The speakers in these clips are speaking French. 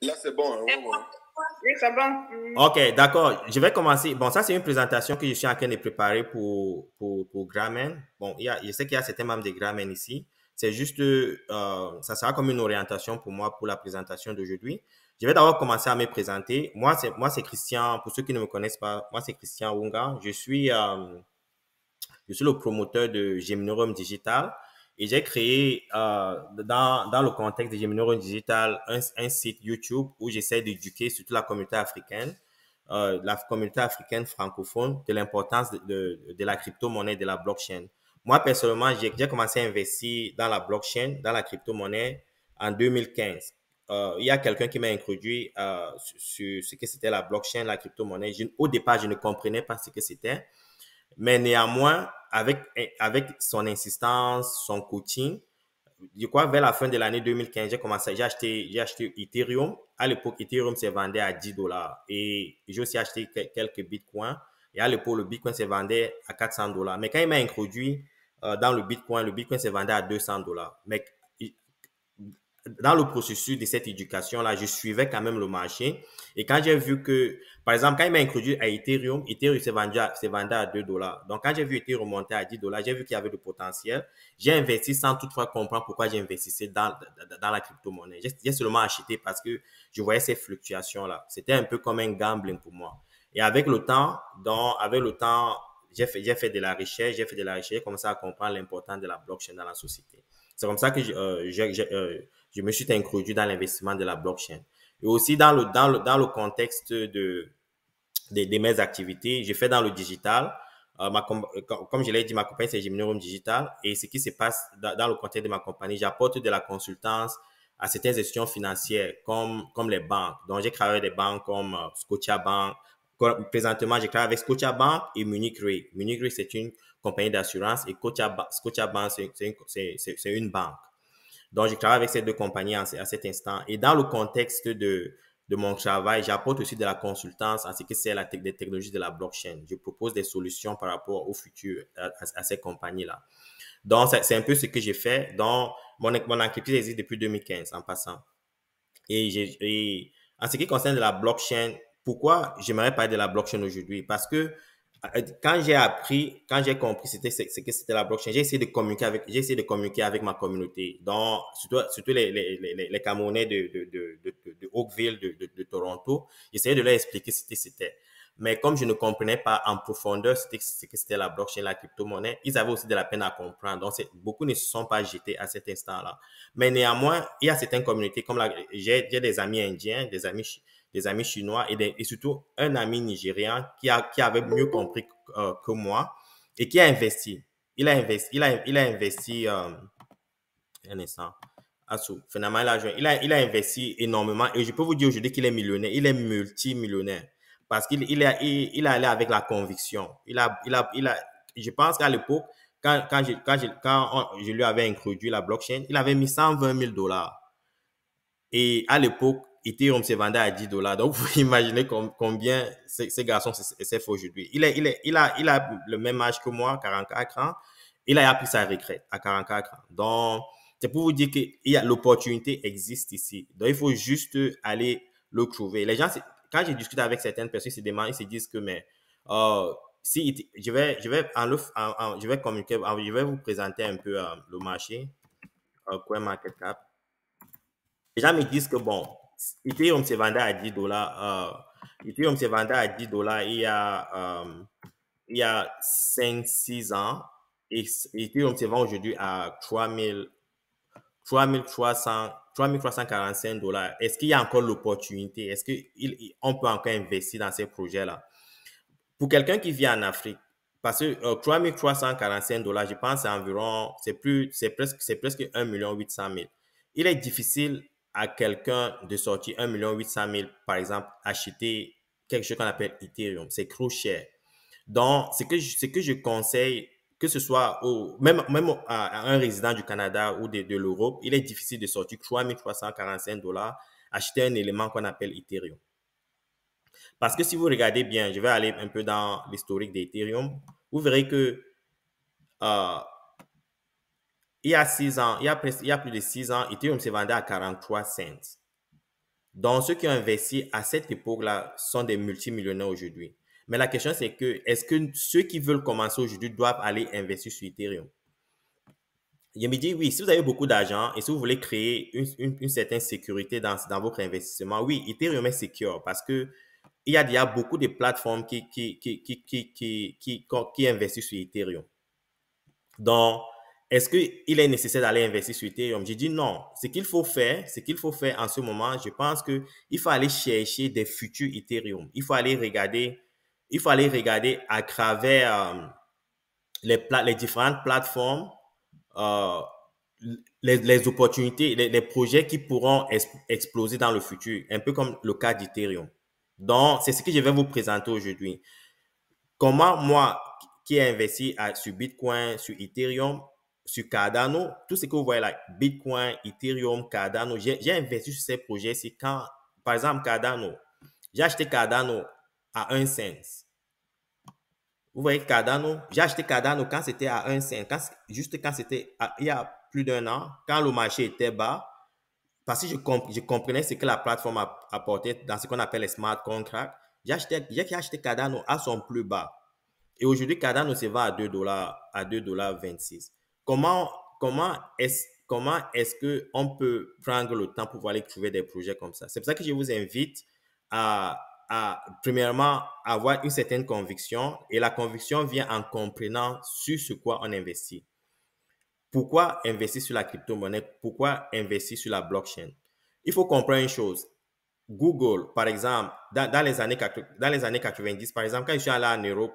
Là, c'est bon, hein, C'est ouais, bon. ouais. Oui, c'est bon. Mhm. Ok, d'accord. Je vais commencer. Bon, ça, c'est une présentation que je suis en train de préparer pour Grameen. Bon, je sais qu'il y a certains membres de Grameen ici. C'est juste, ça sera comme une orientation pour moi pour la présentation d'aujourd'hui. Je vais d'abord commencer à me présenter. Moi, c'est Christian. Pour ceux qui ne me connaissent pas, moi, c'est Christian Wunga. Je suis le promoteur de Geminorum Digital et j'ai créé dans le contexte de Geminorum Digital un site YouTube où j'essaie d'éduquer surtout la communauté africaine francophone de l'importance de la crypto-monnaie, de la blockchain. Moi, personnellement, j'ai commencé à investir dans la blockchain, dans la crypto-monnaie en 2015. Il y a quelqu'un qui m'a introduit sur ce que c'était la blockchain, la crypto-monnaie. Au départ, je ne comprenais pas ce que c'était. Mais néanmoins, avec son insistance, son coaching, je crois vers la fin de l'année 2015, j'ai acheté Ethereum. À l'époque, Ethereum se vendait à 10 dollars. Et j'ai aussi acheté quelques bitcoins. Et à l'époque, le bitcoin se vendait à 400 dollars. Mais quand il m'a introduit dans le bitcoin se vendait à 200 dollars. Mais dans le processus de cette éducation-là, je suivais quand même le marché. Et quand j'ai vu que, par exemple, quand il m'a introduit à Ethereum, Ethereum se vendait à 2 dollars. Donc, quand j'ai vu Ethereum monter à 10 dollars, j'ai vu qu'il y avait du potentiel. J'ai investi sans toutefois comprendre pourquoi j'ai investi dans la crypto-monnaie. J'ai seulement acheté parce que je voyais ces fluctuations-là. C'était un peu comme un gambling pour moi. Et avec le temps, j'ai fait de la recherche, j'ai commencé à comprendre l'importance de la blockchain dans la société. C'est comme ça que je me suis introduit dans l'investissement de la blockchain. Et aussi dans le contexte de mes activités, je fais dans le digital. Comme je l'ai dit, ma compagnie, c'est Geminium Digital. Et ce qui se passe dans le contexte de ma compagnie, j'apporte de la consultance à certaines institutions financières comme les banques. Donc, j'ai travaillé avec des banques comme Scotiabank. Présentement, j'ai travaillé avec Scotiabank et Munich Re. Munich Re, c'est une compagnie d'assurance et Scotiabank, c'est une banque. Donc, je travaille avec ces deux compagnies à cet instant. Et dans le contexte de mon travail, j'apporte aussi de la consultance en ce que c'est des technologies de la blockchain. Je propose des solutions par rapport au futur à ces compagnies-là. Donc, c'est un peu ce que j'ai fait. Donc, mon entreprise existe depuis 2015 en passant. Et en ce qui concerne la blockchain, pourquoi j'aimerais parler de la blockchain aujourd'hui? Parce que quand j'ai compris ce que c'était la blockchain, j'ai essayé de communiquer avec ma communauté, donc surtout les Camerounais de Oakville, de Toronto. J'essayais de leur expliquer ce que c'était. Mais comme je ne comprenais pas en profondeur ce que c'était la blockchain, la crypto-monnaie, ils avaient aussi de la peine à comprendre. Donc, beaucoup ne se sont pas jetés à cet instant-là. Mais néanmoins, il y a certaines communautés, j'ai des amis indiens, des amis chinois et surtout un ami nigérian qui avait mieux compris que moi et qui a investi. Il a investi un instant. Finalement, il a investi énormément et je peux vous dire aujourd'hui qu'il est millionnaire. Il est multimillionnaire parce qu'il est allé avec la conviction. Je pense qu'à l'époque, quand je lui avais introduit la blockchain, il avait mis 120 000 dollars. Et à l'époque, Ethereum se vendait à 10 dollars. Donc, vous imaginez combien ces garçons s'est fait aujourd'hui. Il a le même âge que moi, 44 ans. Il a pris sa retraite à 44 ans. Donc, c'est pour vous dire que l'opportunité existe ici. Donc, il faut juste aller le trouver. Les gens, quand je discute avec certaines personnes, ils se disent que, mais, si, je vais communiquer, je vais vous présenter un peu le marché, CoinMarketCap. Les gens me disent que bon, Ethereum se vendait à 10 dollars. Ethereum se vendait à 10 dollars il y a 5-6 ans. Et Ethereum se vend aujourd'hui à 3 345 dollars. Est-ce qu'il y a encore l'opportunité? Est-ce qu'on peut encore investir dans ces projets-là? Pour quelqu'un qui vit en Afrique, parce que 3 345 dollars, je pense, c'est presque 1 800 000. Il est difficile à quelqu'un de sortir 1 800 000, par exemple, acheter quelque chose qu'on appelle Ethereum. C'est trop cher. Donc, ce que je conseille, que ce soit même à un résident du Canada ou de l'Europe, il est difficile de sortir 3 345 dollars, acheter un élément qu'on appelle Ethereum. Parce que si vous regardez bien, je vais aller un peu dans l'historique d'Ethereum, vous verrez que euh, il y a 6 ans, il y a plus de 6 ans, Ethereum se vendait à 43 cents. Donc, ceux qui ont investi à cette époque-là sont des multimillionnaires aujourd'hui. Mais la question, c'est que est-ce que ceux qui veulent commencer aujourd'hui doivent aller investir sur Ethereum? Je me dis, oui, si vous avez beaucoup d'argent et si vous voulez créer une certaine sécurité dans votre investissement, oui, Ethereum est secure parce que il y a beaucoup de plateformes qui investissent sur Ethereum. Donc, est-ce qu'il est nécessaire d'aller investir sur Ethereum? J'ai dit non. Ce qu'il faut faire en ce moment, je pense qu'il faut aller chercher des futurs Ethereum. Il faut aller regarder à travers les différentes plateformes, euh, les opportunités, les projets qui pourront exploser dans le futur, un peu comme le cas d'Ethereum. Donc, c'est ce que je vais vous présenter aujourd'hui. Comment moi, qui ai investi sur Bitcoin, sur Ethereum, sur Cardano, tout ce que vous voyez là, Bitcoin, Ethereum, Cardano, j'ai investi sur ces projets. C'est quand, par exemple, Cardano, j'ai acheté Cardano à 1 cent. Vous voyez Cardano, j'ai acheté Cardano quand c'était à 1 cent, juste quand c'était il y a plus d'un an, quand le marché était bas, parce que je comprenais ce que la plateforme apportait dans ce qu'on appelle les smart contracts. J'ai acheté Cardano à son plus bas. Et aujourd'hui, Cardano se vend à 2 dollars, à 2,26 $. Comment est-ce qu'on peut prendre le temps pour pouvoir aller trouver des projets comme ça? C'est pour ça que je vous invite premièrement, avoir une certaine conviction. Et la conviction vient en comprenant sur ce quoi on investit. Pourquoi investir sur la crypto-monnaie? Pourquoi investir sur la blockchain? Il faut comprendre une chose. Google, par exemple, dans les années 90, par exemple, quand je suis allé en Europe,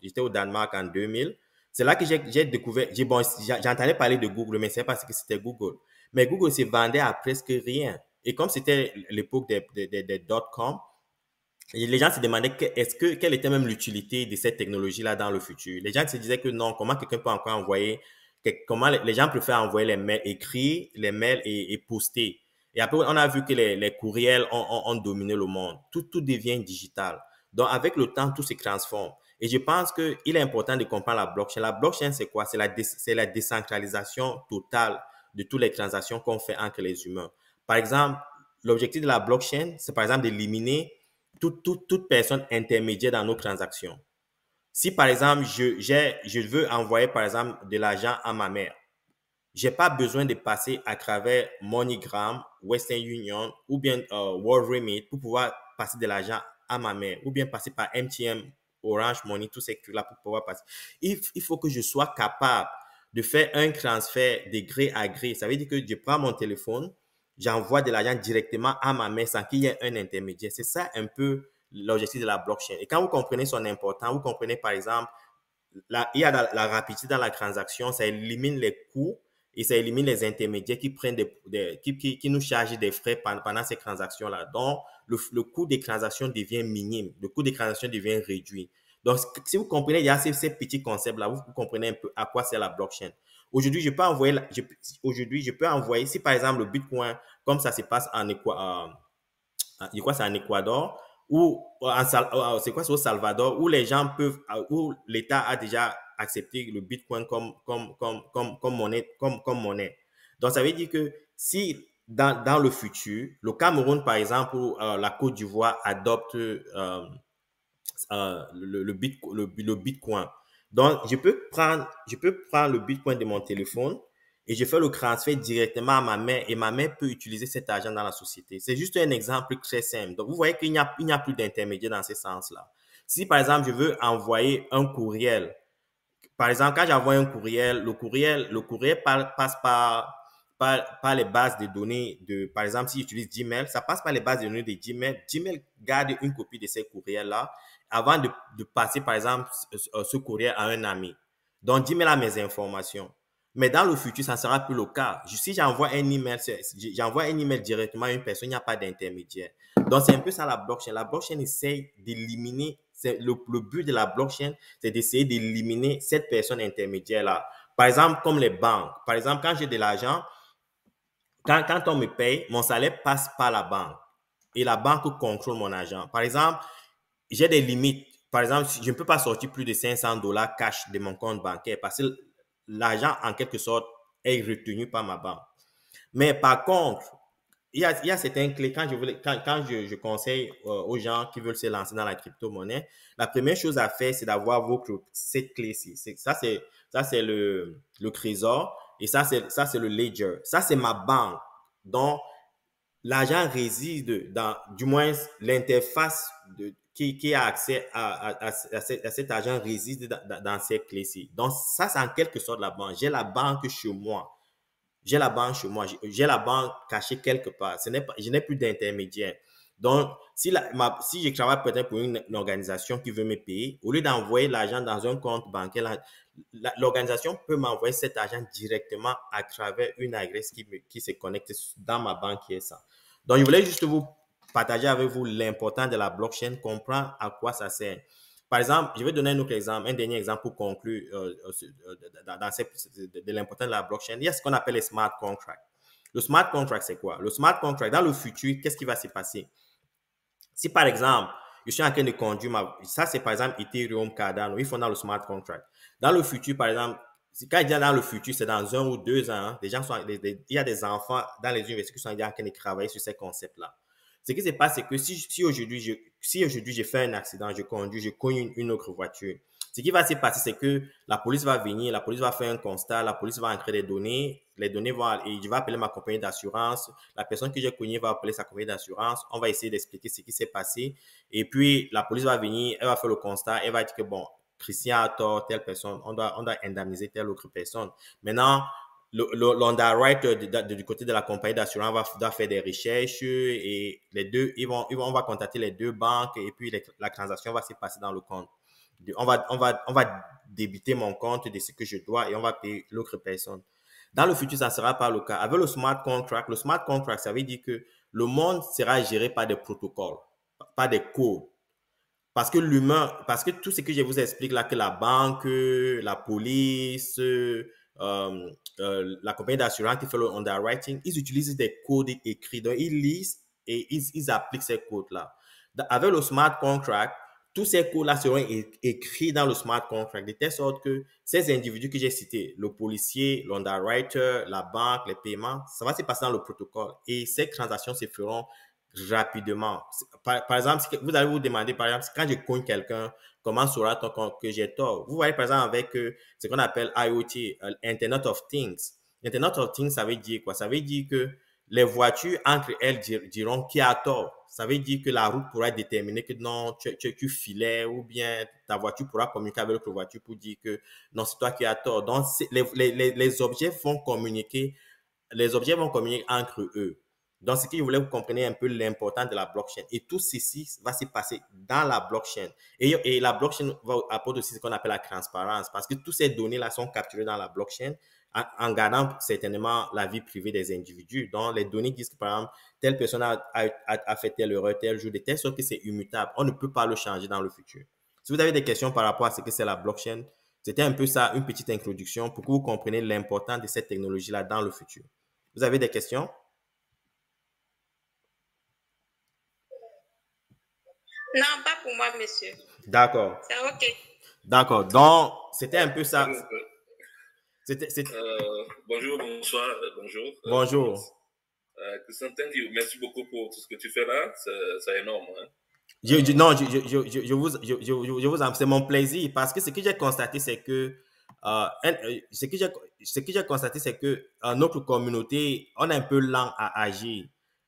j'étais au Danemark en 2000, c'est là que j'ai découvert, j'entendais parler de Google, mais je ne savais pas ce que c'était Google. Mais Google se vendait à presque rien. Et comme c'était l'époque des dot-com, les gens se demandaient quelle était même l'utilité de cette technologie-là dans le futur. Les gens se disaient que non, comment quelqu'un peut encore envoyer, comment les gens préfèrent envoyer les mails, écrire les mails et poster. Et après, on a vu que les courriels ont dominé le monde. Tout devient digital. Donc, avec le temps, tout se transforme. Et je pense qu'il est important de comprendre la blockchain. La blockchain, c'est quoi? C'est la décentralisation totale de toutes les transactions qu'on fait entre les humains. Par exemple, l'objectif de la blockchain, c'est par exemple d'éliminer toute personne intermédiaire dans nos transactions. Si par exemple, je veux envoyer par exemple de l'argent à ma mère, j'ai pas besoin de passer à travers MoneyGram, Western Union ou bien World Remit pour pouvoir passer de l'argent à ma mère ou bien passer par MTM, Orange Money, tous ces trucs-là pour pouvoir passer. Il faut que je sois capable de faire un transfert de gré à gré. Ça veut dire que je prends mon téléphone, j'envoie de l'argent directement à ma mère sans qu'il y ait un intermédiaire. C'est ça un peu l'objectif de la blockchain. Et quand vous comprenez son importance, vous comprenez par exemple, il y a la rapidité dans la transaction, ça élimine les coûts et ça élimine les intermédiaires qui prennent qui nous chargent des frais pendant ces transactions-là. Donc, le coût des transactions devient minime, le coût des transactions devient réduit. Donc, si vous comprenez, il y a ces petits concepts-là, vous comprenez un peu à quoi c'est la blockchain. Aujourd'hui, je peux envoyer, si par exemple le Bitcoin, comme ça se passe je crois que c'est en Équateur, ou c'est quoi, c'est au Salvador, où les gens peuvent, où l'État a déjà accepté le Bitcoin comme monnaie, comme monnaie. Donc, ça veut dire que si dans le futur, le Cameroun, par exemple, ou la Côte d'Ivoire adopte le Bitcoin. Donc, je peux prendre le Bitcoin de mon téléphone et je fais le transfert directement à ma mère et ma mère peut utiliser cet argent dans la société. C'est juste un exemple très simple. Donc, vous voyez qu'il n'y a plus d'intermédiaire dans ce sens-là. Si, par exemple, je veux envoyer un courriel, par exemple, quand j'envoie un courriel, le courriel passe par les bases de données par exemple, si j'utilise Gmail, ça passe par les bases de données de Gmail. Gmail garde une copie de ces courriels-là avant de passer, par exemple, ce courriel à un ami. Donc, Gmail a mes informations. Mais dans le futur, ça ne sera plus le cas. Si j'envoie un email directement à une personne, il n'y a pas d'intermédiaire. Donc, c'est un peu ça la blockchain. La blockchain essaie d'éliminer, le but de la blockchain, c'est d'essayer d'éliminer cette personne intermédiaire-là. Par exemple, comme les banques. Par exemple, quand j'ai de l'argent, quand on me paye, mon salaire passe par la banque et la banque contrôle mon argent. Par exemple, j'ai des limites. Par exemple, je ne peux pas sortir plus de 500 dollars cash de mon compte bancaire parce que l'argent, en quelque sorte, est retenu par ma banque. Mais par contre, il y a certaines clés. Quand je conseille aux gens qui veulent se lancer dans la crypto-monnaie, la première chose à faire, c'est d'avoir cette clé-ci. Ça, c'est le trésor et ça, c'est le ledger. Ça, c'est ma banque. Donc, l'argent réside dans, du moins, l'interface qui a accès à cet argent réside dans ces clés-ci. Donc, ça, c'est en quelque sorte la banque. J'ai la banque chez moi. J'ai la banque chez moi. J'ai la banque cachée quelque part. Je n'ai plus d'intermédiaire. Donc, si je travaille peut-être pour une organisation qui veut me payer, au lieu d'envoyer l'argent dans un compte bancaire, l'organisation peut m'envoyer cet argent directement à travers une adresse qui se connecte dans ma banque qui est ça. Donc, je voulais juste vous partager avec vous l'importance de la blockchain, comprendre à quoi ça sert. Par exemple, je vais donner un autre exemple, un dernier exemple pour conclure de l'importance de la blockchain. Il y a ce qu'on appelle les smart contracts. Le smart contract, c'est quoi? Le smart contract, dans le futur, qu'est-ce qui va se passer? Si par exemple, je suis en train de conduire ça c'est par exemple Ethereum, Cardano, ils font dans le smart contract. Dans le futur, par exemple, quand il dit dans le futur, c'est dans 1 ou 2 ans, hein, il y a des enfants dans les universités qui sont en train de travailler sur ces concepts-là. Ce qui se passe, c'est que si aujourd'hui je fais un accident, je conduis, je cogne une autre voiture, ce qui va se passer, c'est que la police va venir, la police va faire un constat, la police va entrer des données, les données vont, et je vais appeler ma compagnie d'assurance, la personne que j'ai cognée va appeler sa compagnie d'assurance, on va essayer d'expliquer ce qui s'est passé, et puis la police va venir, elle va faire le constat, elle va dire que bon, Christian a tort, telle personne, on doit indemniser telle autre personne. Maintenant, l'underwriter du côté de la compagnie d'assurance doit faire des recherches et on va contacter les deux banques et puis la transaction va se passer dans le compte. On va débiter mon compte de ce que je dois et on va payer l'autre personne. Dans le futur, ça ne sera pas le cas. Avec le smart contract, ça veut dire que le monde sera géré par des protocoles, par des codes. Parce que tout ce que je vous explique là, que la banque, la police, la compagnie d'assurance qui fait le underwriting, ils utilisent des codes écrits. Donc, ils lisent et ils appliquent ces codes-là. Avec le smart contract, tous ces codes-là seront écrits dans le smart contract, de telle sorte que ces individus que j'ai cités, le policier, l'underwriter, la banque, les paiements, ça va se passer dans le protocole. Et ces transactions se feront rapidement. Par exemple, vous allez vous demander, par exemple, quand je cogne quelqu'un, comment saura-t-on que j'ai tort? Vous voyez, par exemple, avec ce qu'on appelle IoT, Internet of Things. Internet of Things, ça veut dire quoi? Ça veut dire que les voitures, entre elles, diront qui a tort. Ça veut dire que la route pourra déterminer que non, tu filais ou bien ta voiture pourra communiquer avec l'autre voiture pour dire que non, c'est toi qui as tort. Donc, les objets vont communiquer, entre eux. Donc, ce que je voulais que vous compreniez un peu l'importance de la blockchain. Et tout ceci va se passer dans la blockchain. Et la blockchain va apporter aussi ce qu'on appelle la transparence parce que toutes ces données-là sont capturées dans la blockchain en gardant certainement la vie privée des individus. Donc, les données disent que, par exemple, telle personne a fait telle erreur, tel jour, de telle sorte que c'est immutable. On ne peut pas le changer dans le futur. Si vous avez des questions par rapport à ce que c'est la blockchain, c'était un peu ça, une petite introduction pour que vous compreniez l'importance de cette technologie-là dans le futur. Vous avez des questions? Non, pas pour moi, monsieur. D'accord. C'est OK. D'accord. Donc, c'était un peu ça. Bonjour, bonsoir, bonjour. Bonjour. Christian, merci beaucoup pour tout ce que tu fais là. C'est énorme. Hein? Non, je vous en c'est mon plaisir parce que ce que j'ai constaté, c'est que ce que j'ai constaté, c'est que notre communauté, on est un peu lent à agir.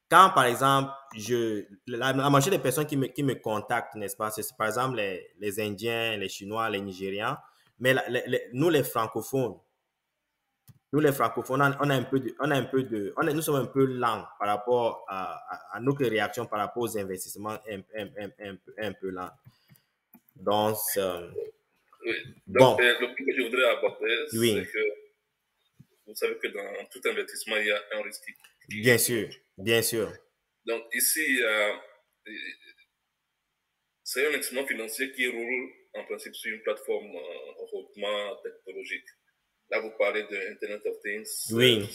Quand, par exemple, la majorité des personnes qui me contactent, n'est-ce pas, c'est par exemple les Indiens, les Chinois, les Nigérians, mais nous, les francophones, nous sommes un peu lents par rapport à notre réaction par rapport aux investissements un peu lents. Donc, oui. Donc, le point que je voudrais aborder, oui. C'est que vous savez que dans tout investissement, il y a un risque. Bien sûr, bien sûr. Donc, ici, c'est un instrument financier qui roule en principe sur une plateforme hautement technologique. Là, vous parlez de Internet of Things. Oui.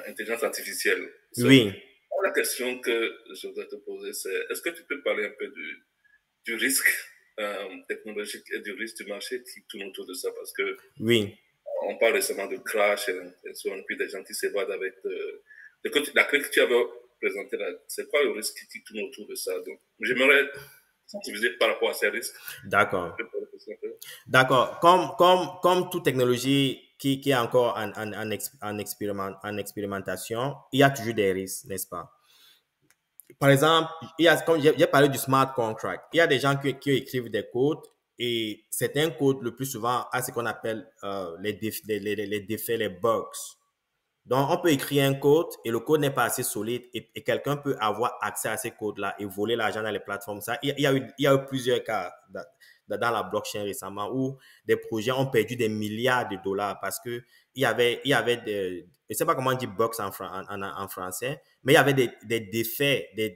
Intelligence artificielle. Oui. La question que je voudrais te poser, c'est est-ce que tu peux parler un peu du risque technologique et du risque du marché qui tourne autour de ça? Parce que oui. on parle récemment de crash, et puis des gens qui s'évadent avec la clé que tu avais présentée là. C'est quoi le risque qui tourne autour de ça? Donc, j'aimerais sensibiliser par rapport à ces risques. D'accord. D'accord. Comme toute technologie qui est encore en expérimentation, il y a toujours des risques, n'est-ce pas? Par exemple, comme j'ai parlé du smart contract, il y a des gens qui écrivent des codes et certains codes, le plus souvent, a ce qu'on appelle les défauts, les bugs. Donc, on peut écrire un code et le code n'est pas assez solide et quelqu'un peut avoir accès à ces codes-là et voler l'argent dans les plateformes. Ça, il y a eu plusieurs cas dans la blockchain récemment où des projets ont perdu des milliards de dollars parce que il y avait des, je sais pas comment on dit bugs en français, mais il y avait des défauts, des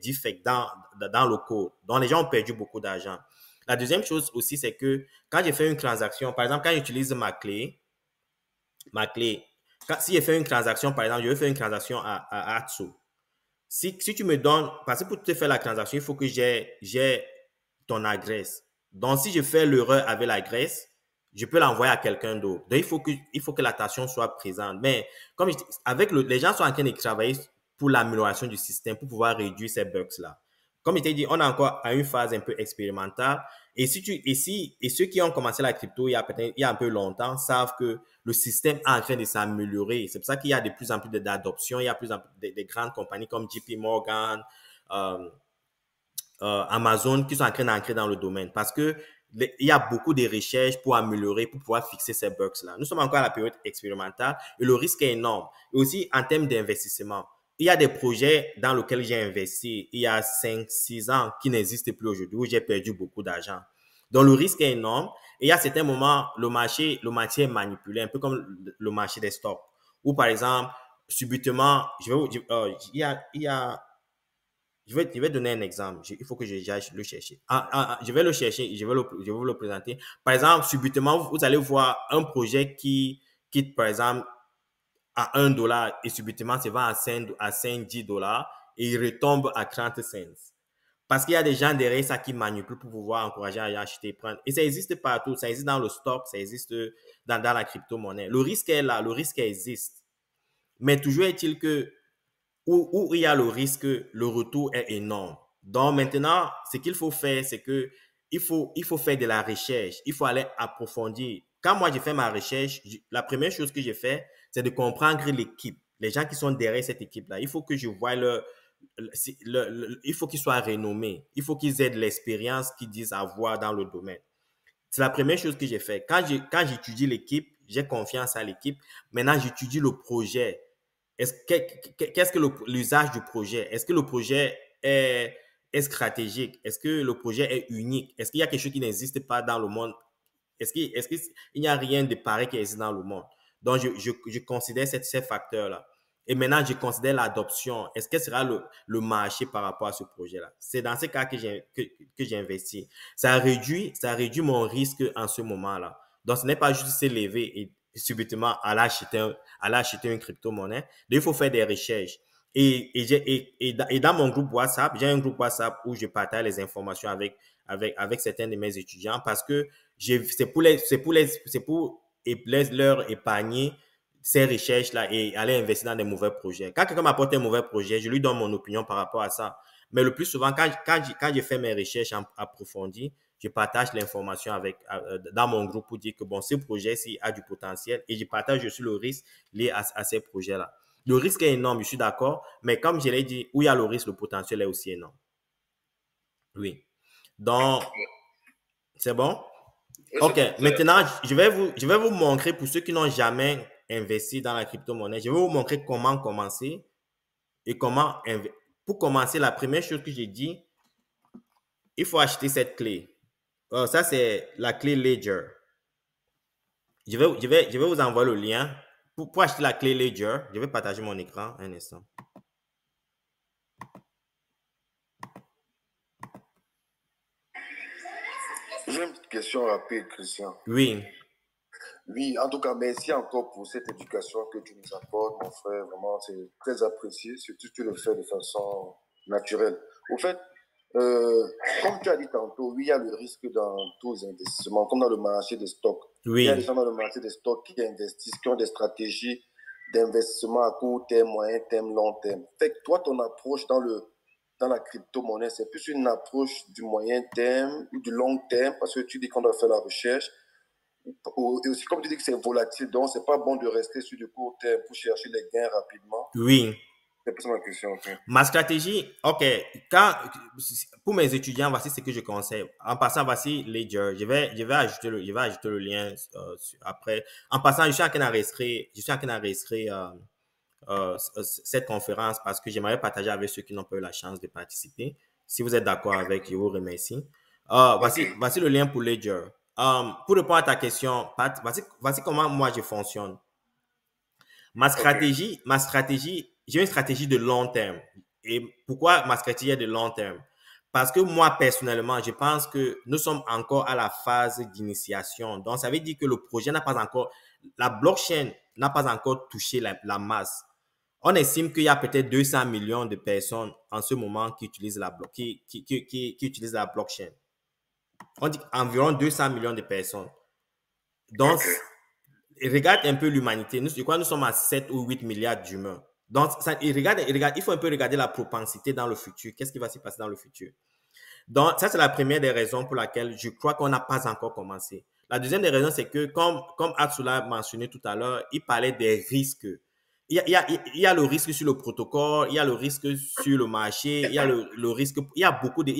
defects dans le code. Donc, les gens ont perdu beaucoup d'argent. La deuxième chose aussi, c'est que quand j'ai fait une transaction, par exemple, quand j'utilise ma clé, si je fais une transaction, par exemple, je veux faire une transaction à Atsu. Si tu me donnes, parce que pour te faire la transaction, il faut que j'ai ton adresse. Donc, si je fais l'erreur avec l'adresse, je peux l'envoyer à quelqu'un d'autre. Donc, il faut que l'attention soit présente. Mais comme les gens sont en train de travailler pour l'amélioration du système, pour pouvoir réduire ces bugs-là. Comme je t'ai dit, on est encore à une phase un peu expérimentale. Et ceux qui ont commencé la crypto il y a un peu longtemps savent que le système est en train de s'améliorer. C'est pour ça qu'il y a de plus en plus d'adoption. Il y a de plus en plus de grandes compagnies comme JP Morgan, Amazon qui sont en train d'entrer dans le domaine parce que il y a beaucoup de recherches pour améliorer, pour pouvoir fixer ces bugs-là. Nous sommes encore à la période expérimentale et le risque est énorme. Et aussi, en termes d'investissement, il y a des projets dans lesquels j'ai investi il y a 5-6 ans qui n'existent plus aujourd'hui, où j'ai perdu beaucoup d'argent. Donc, le risque est énorme. Et il y a certains moments, le marché est manipulé, un peu comme le marché des stocks. Où, par exemple, subitement, je vais donner un exemple. Il faut que j'aille le chercher. Je vais le chercher, je vais vous le présenter. Par exemple, subitement, vous allez voir un projet qui quitte, par exemple, à 1 dollar et subitement se vend à 5 10 dollars et il retombe à 30 cents. Parce qu'il y a des gens derrière ça qui manipulent pour pouvoir encourager à acheter et prendre. Et ça existe partout. Ça existe dans le stock, ça existe dans la crypto-monnaie. Le risque est là, le risque existe. Mais toujours est-il que où il y a le risque, le retour est énorme. Donc maintenant, ce qu'il faut faire, c'est que il faut faire de la recherche. Il faut aller approfondir. Quand moi j'ai fait ma recherche, la première chose que j'ai fait, c'est de comprendre l'équipe, les gens qui sont derrière cette équipe-là. Il faut que je voie il faut qu'ils soient renommés. Il faut qu'ils aient de l'expérience qu'ils disent avoir dans le domaine. C'est la première chose que j'ai fait. Quand j'étudie l'équipe, j'ai confiance à l'équipe. Maintenant, j'étudie le projet. Qu'est-ce que l'usage du projet? Est-ce que le projet est stratégique? Est-ce que le projet est unique? Est-ce qu'il y a quelque chose qui n'existe pas dans le monde? Est-ce qu'il n'y a rien de pareil qui existe dans le monde? Donc, je considère ces facteurs-là. Et maintenant, je considère l'adoption. Est-ce que sera le marché par rapport à ce projet-là? C'est dans ce cas que j'ai investi. Ça réduit mon risque en ce moment-là. Donc, ce n'est pas juste se lever et subitement aller acheter une crypto-monnaie. Il faut faire des recherches. Et dans mon groupe WhatsApp, j'ai un groupe WhatsApp où je partage les informations avec certains de mes étudiants parce que c'est pour leur épargner ces recherches-là et aller investir dans des mauvais projets. Quand quelqu'un m'apporte un mauvais projet, je lui donne mon opinion par rapport à ça. Mais le plus souvent, quand je fais mes recherches approfondies, je partage l'information dans mon groupe pour dire que bon, ce projet-ci a du potentiel et je partage aussi le risque lié à ces projets-là. Le risque est énorme, je suis d'accord, mais comme je l'ai dit, où il y a le risque, le potentiel est aussi énorme. Oui. Donc, c'est bon? Ok, maintenant, je vais vous montrer pour ceux qui n'ont jamais investi dans la crypto-monnaie, je vais vous montrer comment commencer et pour commencer, la première chose que j'ai dit, il faut acheter cette clé. Ça, c'est la clé Ledger. Je vais vous envoyer le lien. Pour acheter la clé Ledger, je vais partager mon écran un instant. J'ai une petite question rapide, Christian. Oui. Oui, en tout cas, merci encore pour cette éducation que tu nous apportes, mon frère. Vraiment, c'est très apprécié, surtout que tu le fais de façon naturelle. Au fait, Comme tu as dit tantôt, oui, il y a le risque dans tous les investissements, comme dans le marché des stocks. Oui. Il y a des gens dans le marché des stocks qui investissent, qui ont des stratégies d'investissement à court terme, moyen terme, long terme. Fait que toi, ton approche dans la crypto-monnaie, c'est plus une approche du moyen terme ou du long terme, parce que tu dis qu'on doit faire la recherche. Et aussi, comme tu dis que c'est volatile, donc c'est pas bon de rester sur du court terme pour chercher les gains rapidement. Oui. C'est plus ma question. Okay. Ma stratégie, OK, pour mes étudiants, voici ce que je conseille. En passant, voici Ledger. Je vais ajouter le lien après. En passant, je suis en train d'enregistrer cette conférence parce que j'aimerais partager avec ceux qui n'ont pas eu la chance de participer. Si vous êtes d'accord avec, je vous remercie. Voici le lien pour Ledger. Pour répondre à ta question, Pat, voici comment moi je fonctionne. Ma stratégie, j'ai une stratégie de long terme. Et pourquoi ma stratégie est de long terme? Parce que moi, personnellement, je pense que nous sommes encore à la phase d'initiation. Donc, ça veut dire que le projet n'a pas encore, la blockchain n'a pas encore touché la masse. On estime qu'il y a peut-être 200 millions de personnes en ce moment qui utilisent qui utilisent la blockchain. On dit environ 200 millions de personnes. Donc, regarde un peu l'humanité. Je crois que nous sommes à 7 ou 8 milliards d'humains. Donc, il faut un peu regarder la propensité dans le futur. Qu'est-ce qui va se passer dans le futur? Donc, ça, c'est la première des raisons pour laquelle je crois qu'on n'a pas encore commencé. La deuxième des raisons, c'est que, comme Atsula a mentionné tout à l'heure, il parlait des risques. Il y a le risque sur le protocole, il y a le risque sur le marché, il y a le risque, il y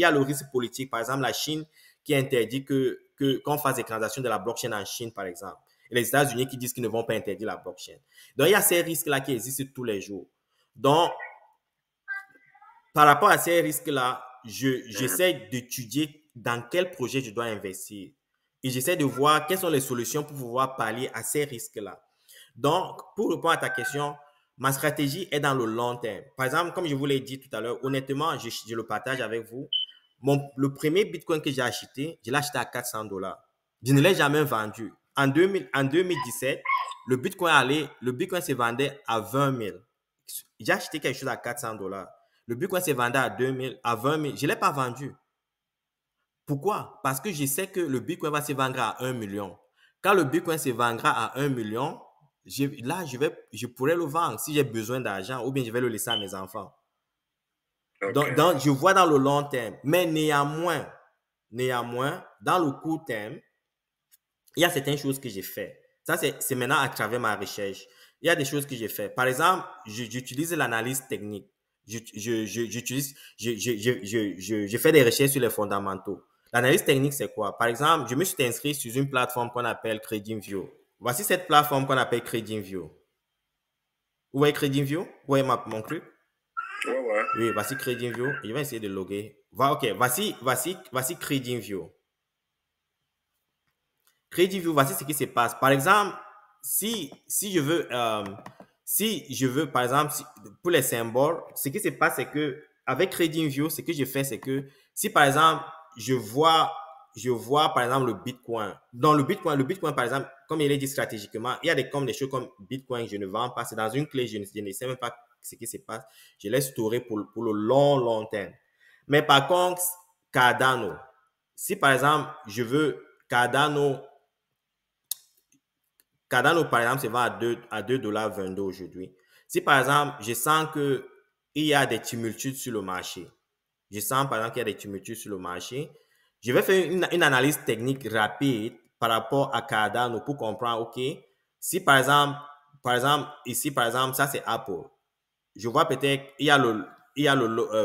a le risque politique. Par exemple, la Chine qui interdit qu'on fasse des transactions de la blockchain en Chine, par exemple. Et les États-Unis qui disent qu'ils ne vont pas interdire la blockchain. Donc, il y a ces risques-là qui existent tous les jours. Donc, par rapport à ces risques-là, j'essaie d'étudier dans quel projet je dois investir. Et j'essaie de voir quelles sont les solutions pour pouvoir pallier à ces risques-là. Donc, pour répondre à ta question, ma stratégie est dans le long terme. Par exemple, comme je vous l'ai dit tout à l'heure, honnêtement, je le partage avec vous. Le premier Bitcoin que j'ai acheté, je l'ai acheté à $400. Je ne l'ai jamais vendu. En 2017, le Bitcoin se vendait à 20 000. J'ai acheté quelque chose à $400. Le Bitcoin se vendait à 2 000, à 20 000. Je ne l'ai pas vendu. Pourquoi? Parce que je sais que le Bitcoin va se vendre à 1 million. Quand le Bitcoin se vendra à 1 million, je pourrais le vendre si j'ai besoin d'argent ou bien je vais le laisser à mes enfants. Donc, je vois dans le long terme. Mais néanmoins, dans le court terme, il y a certaines choses que j'ai fait. Ça, c'est maintenant à travers ma recherche. Il y a des choses que j'ai fait. Par exemple, j'utilise l'analyse technique. Je fais des recherches sur les fondamentaux. L'analyse technique, c'est quoi? Par exemple, je me suis inscrit sur une plateforme qu'on appelle TradingView. Voici cette plateforme qu'on appelle TradingView. Vous voyez TradingView? Vous voyez mon truc? Ouais. Oui, voici TradingView. Je vais essayer de loguer. Ok, voici TradingView. TradingView, voici ce qui se passe. Par exemple, si je veux, par exemple, pour les symboles, ce qui se passe, c'est que avec TradingView, ce que je fais, c'est que si par exemple, je vois par exemple le Bitcoin. Dans le Bitcoin, par exemple, comme il est dit stratégiquement, il y a des choses comme Bitcoin, je ne vends pas. C'est dans une clé, je ne sais même pas ce qui se passe. Je laisse storer pour le long terme. Mais par contre, Cardano, si par exemple, je veux Cardano, par exemple, se vend à $2,22 aujourd'hui. Si, par exemple, je sens qu'il y a des tumultudes sur le marché, je vais faire une analyse technique rapide par rapport à Cardano pour comprendre, OK, si par exemple, ici, par exemple, ça c'est Apple. Je vois peut-être,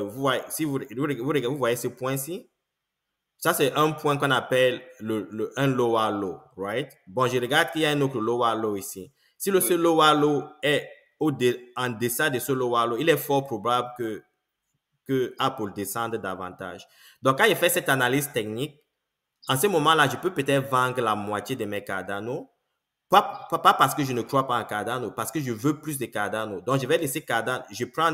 vous voyez, si vous voyez ce point-ci, ça, c'est un point qu'on appelle un lower low, right? Bon, je regarde qu'il y a un autre lower low ici. Si ce lower low est en deçà de ce lower low, il est fort probable que Apple descende davantage. Donc, quand je fais cette analyse technique, en ce moment-là, je peux peut-être vendre la moitié de mes Cardano. Pas parce que je ne crois pas en Cardano, parce que je veux plus de Cardano. Donc, je vais laisser Cardano, je prends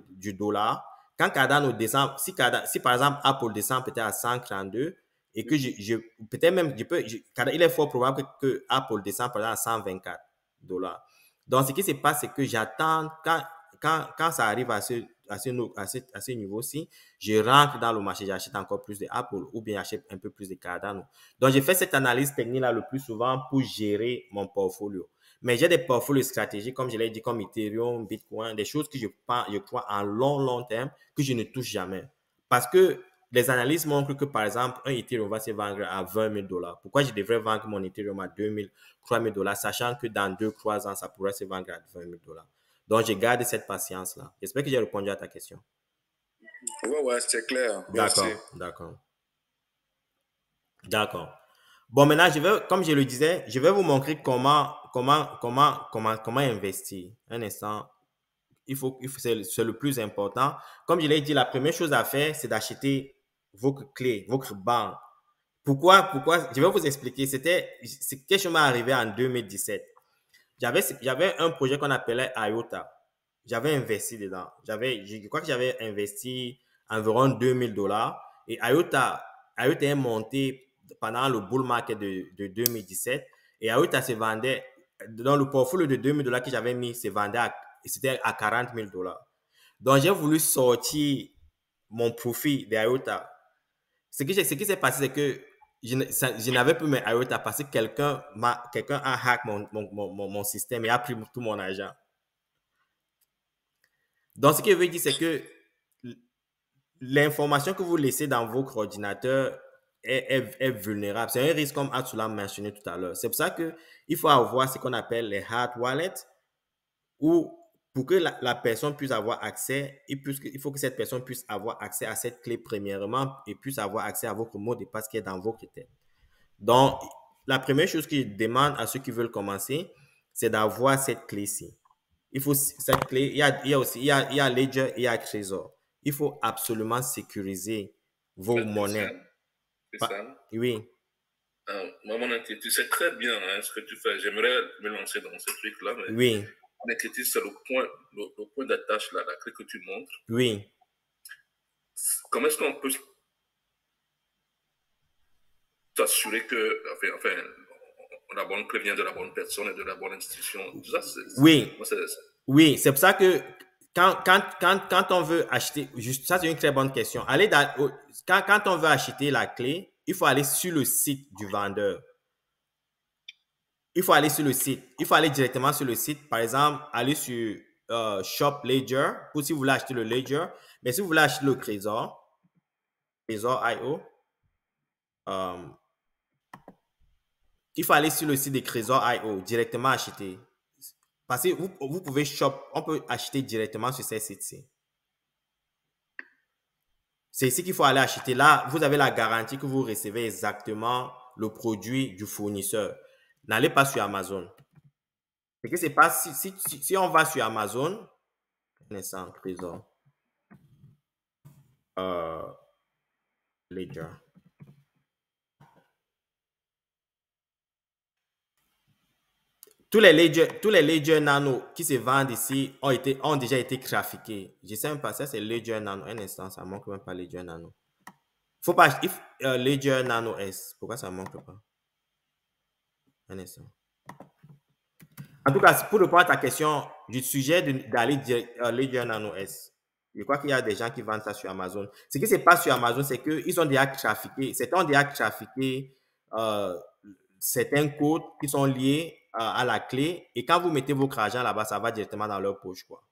du dollar. Quand Cardano descend, si par exemple Apple descend peut-être à 132 et que peut-être même, il est fort probable que Apple descend par exemple à $124. Donc, ce qui se passe, c'est que j'attends quand ça arrive à à ce niveau-ci, je rentre dans le marché, j'achète encore plus de Apple ou bien j'achète un peu plus de Cardano. Donc, j'ai fait cette analyse technique-là le plus souvent pour gérer mon portfolio. Mais j'ai des portfolios stratégiques, comme je l'ai dit, comme Ethereum, Bitcoin, des choses que je crois en long terme, que je ne touche jamais. Parce que les analyses montrent que, par exemple, un Ethereum va se vendre à 20 000 $. Pourquoi je devrais vendre mon Ethereum à 2 000, 3 000 $, sachant que dans 2-3 ans, ça pourrait se vendre à 20 000 $. Donc, je garde cette patience-là. J'espère que j'ai répondu à ta question. Ouais, c'est clair. D'accord, d'accord. Bon, maintenant, comme je le disais, je vais vous montrer comment investir. Un instant. C'est le plus important. Comme je l'ai dit, la première chose à faire, c'est d'acheter votre clé, votre banque. Pourquoi? Je vais vous expliquer. C'est quelque chose m'est arrivé en 2017. J'avais un projet qu'on appelait IOTA. J'avais investi dedans. Je crois que j'avais investi environ 2 000 $. Et IOTA est monté pendant le bull market de 2017. Et IOTA se vendait, dans le portfolio de 2 000 $ que j'avais mis, c'était à 40 000 $. Donc, j'ai voulu sortir mon profit d'IOTA. Ce qui s'est passé, c'est que je n'avais plus mes IOTA parce que quelqu'un a hack mon système et a pris tout mon argent. Donc, ce que je veux dire, c'est que l'information que vous laissez dans votre ordinateur est vulnérable. C'est un risque comme Atul l'a mentionné tout à l'heure. C'est pour ça qu'il faut avoir ce qu'on appelle les hard wallets où pour que la personne puisse avoir accès, il faut que cette personne puisse avoir accès à cette clé premièrement et puisse avoir accès à votre mot de passe qui est dans votre tête. Donc, la première chose que je demande à ceux qui veulent commencer, c'est d'avoir cette clé-ci. Il faut cette clé, il y a Ledger et il y a Trésor. Il faut absolument sécuriser vos monnaies. Oui. Moi, mon inquiétude, c'est très bien ce que tu fais. J'aimerais me lancer dans ce truc-là, mais oui. Mon inquiétude, c'est le point d'attache, la clé que tu montres. Oui. Comment est-ce qu'on peut s'assurer que, la bonne clé vient de la bonne personne et de la bonne institution? Ça, oui, c'est pour ça que quand on veut acheter, ça c'est une très bonne question. Quand on veut acheter la clé, il faut aller sur le site du vendeur. Il faut aller sur le site. Il faut aller directement sur le site. Par exemple, aller sur Shop Ledger ou si vous voulez acheter le Ledger. Mais si vous voulez acheter le Trésor IO, il faut aller sur le site de Trésor IO, directement acheter. Parce que vous pouvez on peut acheter directement sur ces sites-ci. C'est ici qu'il faut aller acheter. Là, vous avez la garantie que vous recevez exactement le produit du fournisseur. N'allez pas sur Amazon. Ce qui se passe, si on va sur Amazon, un instant, Trésor. Ledger. Tous les Ledger Nano qui se vendent ici ont déjà été trafiqués. Je sais même pas, ça c'est Ledger Nano. Un instant, ça manque même pas Ledger Nano. Faut pas Ledger Nano S. Pourquoi ça manque pas? Un instant. En tout cas, pour répondre à ta question, je suggère d'aller Ledger Nano S. Je crois qu'il y a des gens qui vendent ça sur Amazon. Ce qui se passe sur Amazon, c'est qu'ils ont déjà trafiqué, certains codes qui sont liés à la clé. Et quand vous mettez votre argent là-bas, ça va directement dans leur poche, quoi.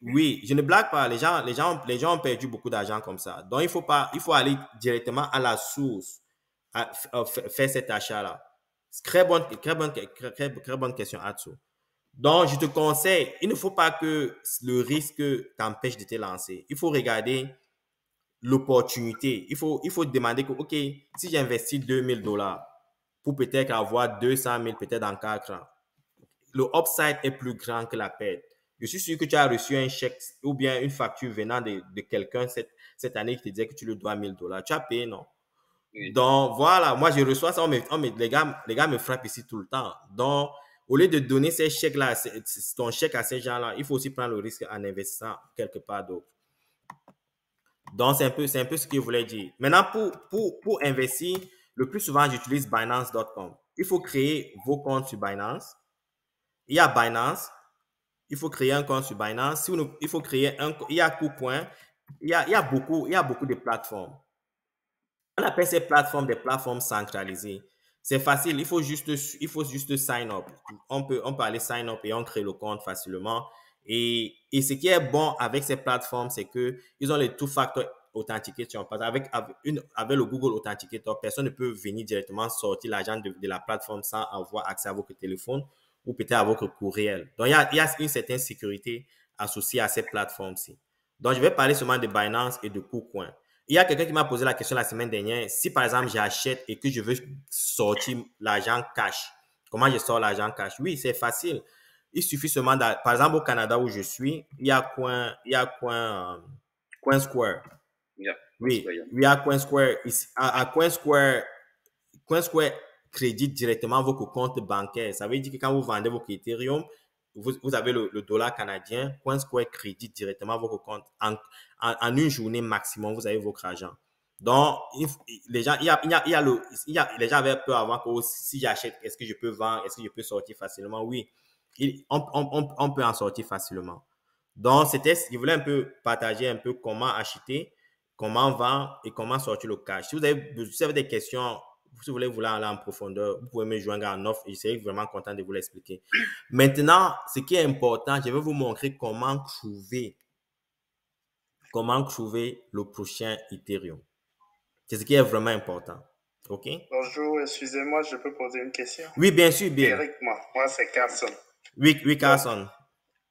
Oui, je ne blague pas. Les gens ont perdu beaucoup d'argent comme ça. Donc, il faut aller directement à la source, faire cet achat-là. Très bonne question, Atsu. Donc, je te conseille, il ne faut pas que le risque t'empêche de te lancer. Il faut regarder l'opportunité. Il faut te demander que, OK, si j'investis 2 000 $ pour peut-être avoir 200 000 peut-être dans 4 ans, le upside est plus grand que la perte. Je suis sûr que tu as reçu un chèque ou bien une facture venant de quelqu'un cette année qui te disait que tu lui dois 1 000 $. Tu as payé, non? Oui. Donc, voilà, moi, je reçois ça. Les gars me frappent ici tout le temps. Donc, au lieu de donner ces chèques-là, ton chèque à ces gens-là, il faut aussi prendre le risque en investissant quelque part d'autre. Donc, c'est un peu ce que je voulais dire. Maintenant, pour investir, le plus souvent, j'utilise Binance.com. Il faut créer vos comptes sur Binance. Il y a Binance. il faut créer un compte sur Binance. Si vous ne- il faut créer un, il y a KuCoin, il y a beaucoup de plateformes. On appelle ces plateformes des plateformes centralisées. C'est facile, il faut juste sign up. On peut aller sign up et on crée le compte facilement. Et ce qui est bon avec ces plateformes, c'est que ils ont les two-factor authentication. Avec le Google Authenticator, personne ne peut venir directement sortir l'argent de la plateforme sans avoir accès à votre téléphone ou peut-être à votre courriel. Donc, il y a une certaine sécurité associée à ces plateformes-ci. Donc, je vais parler seulement de Binance et de KuCoin. Il y a quelqu'un qui m'a posé la question la semaine dernière. Si par exemple j'achète et que je veux sortir l'argent cash, comment je sors l'argent cash? Oui, c'est facile. Il suffit seulement, par exemple au Canada où je suis, il y a Coin Square. Yeah. Oui, il y a Coin Square. À Coin Square crédite directement votre compte bancaire. Ça veut dire que quand vous vendez votre Ethereum, vous avez le dollar canadien, CoinSquare crédite directement votre compte. En une journée maximum, vous avez votre argent. Donc, les gens, les gens avaient peur avant que si j'achète, est-ce que je peux vendre, est-ce que je peux sortir facilement? Oui, on peut en sortir facilement. Donc, je voulais un peu partager un peu comment acheter, comment vendre et comment sortir le cash. Si vous avez des questions, si vous voulez aller en profondeur, vous pouvez me joindre en offre et je serai vraiment content de vous l'expliquer. Maintenant, ce qui est important, je vais vous montrer comment trouver le prochain Ethereum. C'est ce qui est vraiment important. OK? Bonjour, excusez-moi, je peux poser une question? Oui, bien sûr, bien. Eric, moi c'est Carson. Oui, Carson.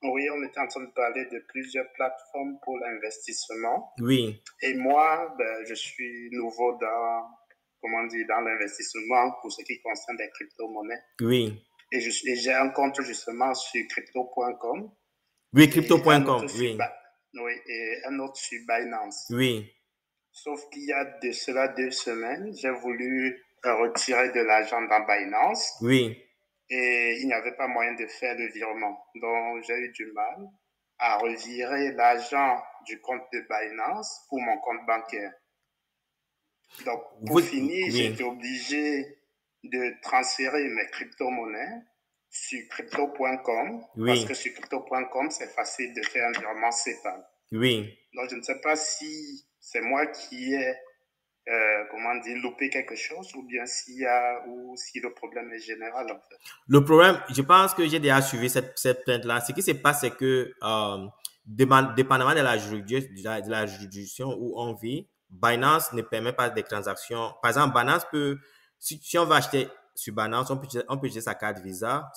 Oui, on était en train de parler de plusieurs plateformes pour l'investissement. Oui. Et moi, je suis nouveau dans l'investissement pour ce qui concerne les crypto-monnaies. Oui. Et j'ai un compte justement sur crypto.com. Oui, crypto.com, oui. Oui, et un autre sur Binance. Oui. Sauf qu'il y a de cela 2 semaines, j'ai voulu retirer de l'argent dans Binance. Oui. Et il n'y avait pas moyen de faire le virement. Donc, j'ai eu du mal à revirer l'argent du compte de Binance pour mon compte bancaire. Donc, pour finir, j'ai été obligé de transférer mes crypto-monnaies sur crypto.com. Oui. Parce que sur crypto.com, c'est facile de faire un virement SEPA. Oui. Donc, je ne sais pas si c'est moi qui ai loupé quelque chose ou bien si le problème est général en fait. Le problème, je pense que j'ai déjà suivi cette plainte-là. Ce qui se passe, c'est que dépendamment de la juridiction où on vit, Binance ne permet pas des transactions. Par exemple, Binance peut, si on va acheter sur Binance, on peut utiliser sa carte Visa.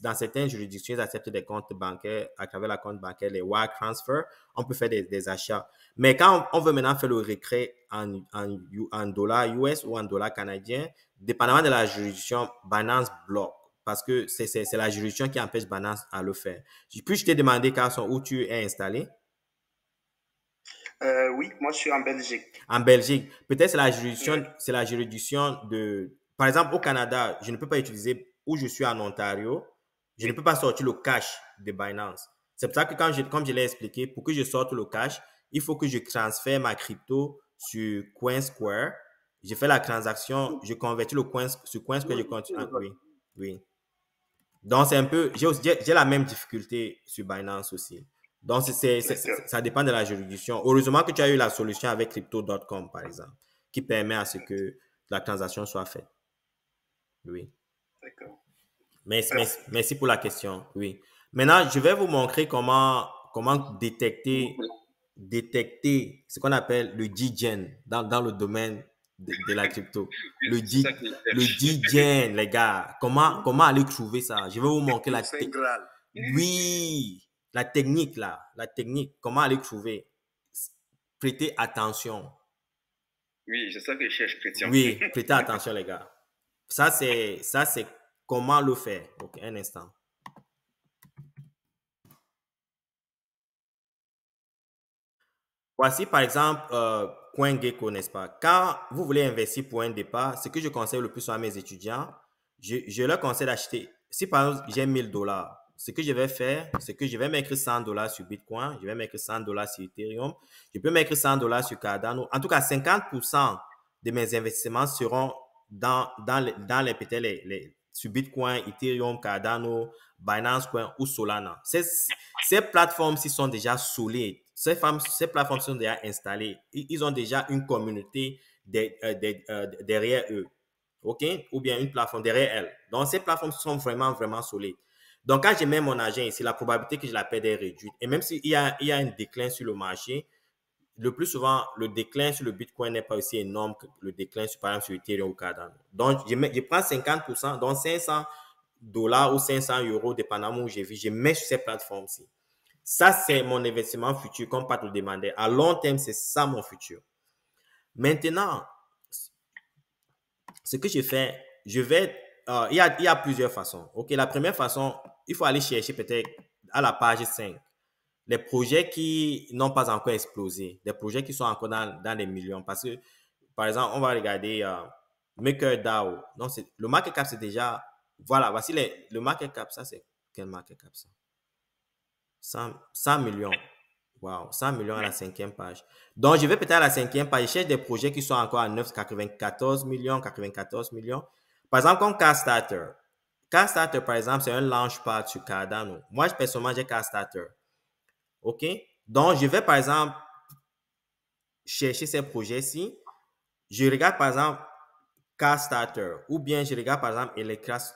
Dans certaines juridictions, ils acceptent des comptes bancaires à travers la compte bancaire, les wire transfer. On peut faire des achats. Mais quand on veut maintenant faire le retrait en dollars US ou en dollars canadiens, dépendamment de la juridiction, Binance bloque. Parce que c'est la juridiction qui empêche Binance à le faire. Puis-je te demander, Carson, où tu es installé? Oui, moi je suis en Belgique. En Belgique. Peut-être c'est la juridiction de... Par exemple, au Canada, je ne peux pas utiliser, où je suis en Ontario, je ne peux pas sortir le cash de Binance. C'est pour ça que comme je l'ai expliqué, pour que je sorte le cash, il faut que je transfère ma crypto sur CoinSquare. Je fais la transaction, je convertis le sur CoinSquare, je continue. Oui, oui. Donc, c'est un peu... J'ai la même difficulté sur Binance aussi. Donc, ça dépend de la juridiction. Heureusement que tu as eu la solution avec crypto.com, par exemple, qui permet à ce que la transaction soit faite. Oui. D'accord. Merci pour la question. Oui. Maintenant, je vais vous montrer comment détecter ce qu'on appelle le DGen dans le domaine de la crypto. Le DGen, les gars. Comment aller trouver ça? Je vais vous montrer la technique. Oui, la technique là. La technique. Comment aller trouver? Prêtez attention. Oui, c'est ça que je cherche, Chrétien. Oui, prêtez attention, les gars. Ça, c'est comment le faire. Ok, un instant. Voici par exemple CoinGecko, n'est-ce pas? Quand vous voulez investir pour un départ, ce que je conseille le plus à mes étudiants, je leur conseille d'acheter. Si par exemple j'ai $1000, ce que je vais faire, c'est que je vais mettre $100 sur Bitcoin, je vais mettre $100 sur Ethereum, je peux mettre $100 sur Cardano. En tout cas, 50% de mes investissements seront dans les sur Bitcoin, Ethereum, Cardano, Binance Coin ou Solana. Ces plateformes-ci sont déjà solides. Ces plateformes sont déjà installées. Ils ont déjà une communauté derrière eux. OK? Ou bien une plateforme derrière elles. Donc, ces plateformes sont vraiment, vraiment solides. Donc, quand je mets mon argent ici, la probabilité que je la perde est réduite. Et même s'il y a un déclin sur le marché, le plus souvent, le déclin sur le Bitcoin n'est pas aussi énorme que le déclin, par exemple, sur Ethereum ou Cardano. Donc, je prends 50%, donc $500 ou 500 euros, dépendamment où je vis, je mets sur ces plateformes-ci. Ça, c'est mon investissement futur, comme Pat le demandait. À long terme, c'est ça mon futur. Maintenant, ce que je fais, il y a plusieurs façons. OK, la première façon, il faut aller chercher peut-être à la page 5 les projets qui n'ont pas encore explosé, des projets qui sont encore dans les millions. Parce que, par exemple, on va regarder MakerDAO. Donc, le market cap, c'est déjà... Voilà, voici le market cap. Ça, c'est quel market cap, ça? 100 millions. Wow, 100 millions à la 5e page. Donc, je vais peut-être à la 5e page. Je cherche des projets qui sont encore à 94 millions, 94 millions. Par exemple, comme Carstarter. Carstarter, par exemple, c'est un launchpad sur Cardano. Moi, personnellement, j'ai Carstarter. OK? Donc, je vais, par exemple, chercher ces projets-ci. Je regarde, par exemple, Carstarter ou bien je regarde, par exemple,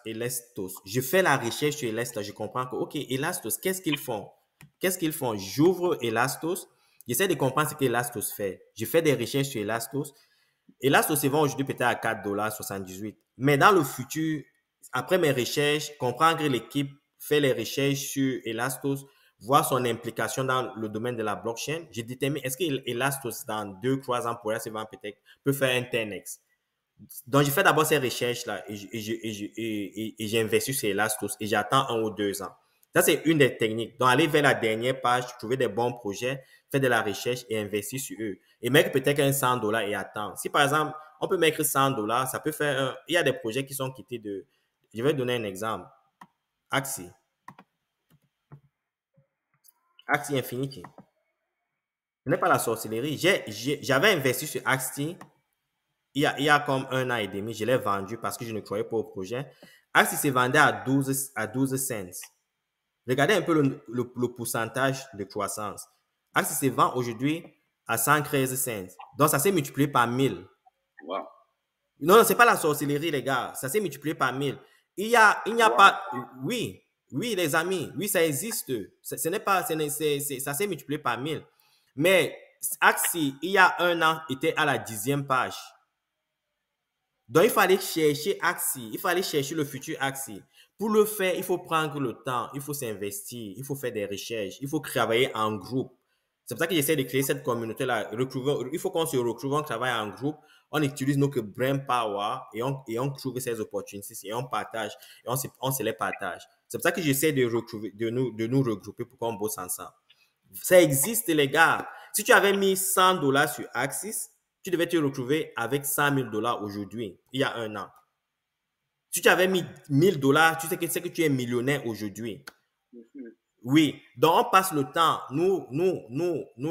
Elastos. Je fais la recherche sur Elastos. Je comprends que, OK, Elastos, qu'est-ce qu'ils font? Qu'est-ce qu'ils font? J'ouvre Elastos. J'essaie de comprendre ce qu'Elastos fait. Je fais des recherches sur Elastos. Elastos se vend aujourd'hui peut-être à $4,78. Mais dans le futur, après mes recherches, comprendre que l'équipe fait les recherches sur Elastos, voir son implication dans le domaine de la blockchain, je détermine est-ce que Elastos, dans 2-3 ans, pourrait se vendre peut-être, peut faire un 10x. Donc, je fais d'abord ces recherches-là et j'investis sur Elastos et j'attends 1 ou 2 ans. Ça, c'est une des techniques. Donc, aller vers la dernière page, trouver des bons projets, faire de la recherche et investir sur eux. Et mettre peut-être un $100 et attendre. Si, par exemple, on peut mettre $100, ça peut faire il y a des projets qui sont quittés de... Je vais donner un exemple. Axie Infinity. Ce n'est pas la sorcellerie. J'avais investi sur Axie il y a comme 1 an et demi. Je l'ai vendu parce que je ne croyais pas au projet. Axie se vendait à 12 cents. Regardez un peu le pourcentage de croissance. Axie se vend aujourd'hui à 113 cents. Donc, ça s'est multiplié par 1000. Wow. Non, ce n'est pas la sorcellerie, les gars. Ça s'est multiplié par 1000. Il n'y a pas... Oui, les amis. Oui, ça existe. Ce n'est pas... ça s'est multiplié par 1000. Mais Axie, il y a 1 an, était à la 10e page. Donc, il fallait chercher Axie. Il fallait chercher le futur Axie. Pour le faire, il faut prendre le temps. Il faut s'investir. Il faut faire des recherches. Il faut travailler en groupe. C'est pour ça que j'essaie de créer cette communauté-là. Il faut qu'on se retrouve, on travaille en groupe. On utilise notre brain power et on trouve ces opportunités et on partage et on se les partage. C'est pour ça que j'essaie de nous regrouper pour qu'on bosse ensemble. Ça existe, les gars. Si tu avais mis $100 sur Axis, tu devais te retrouver avec $100,000 aujourd'hui, il y a 1 an. Si tu avais mis $1,000, tu sais que tu es millionnaire aujourd'hui. Oui, donc on passe le temps, nous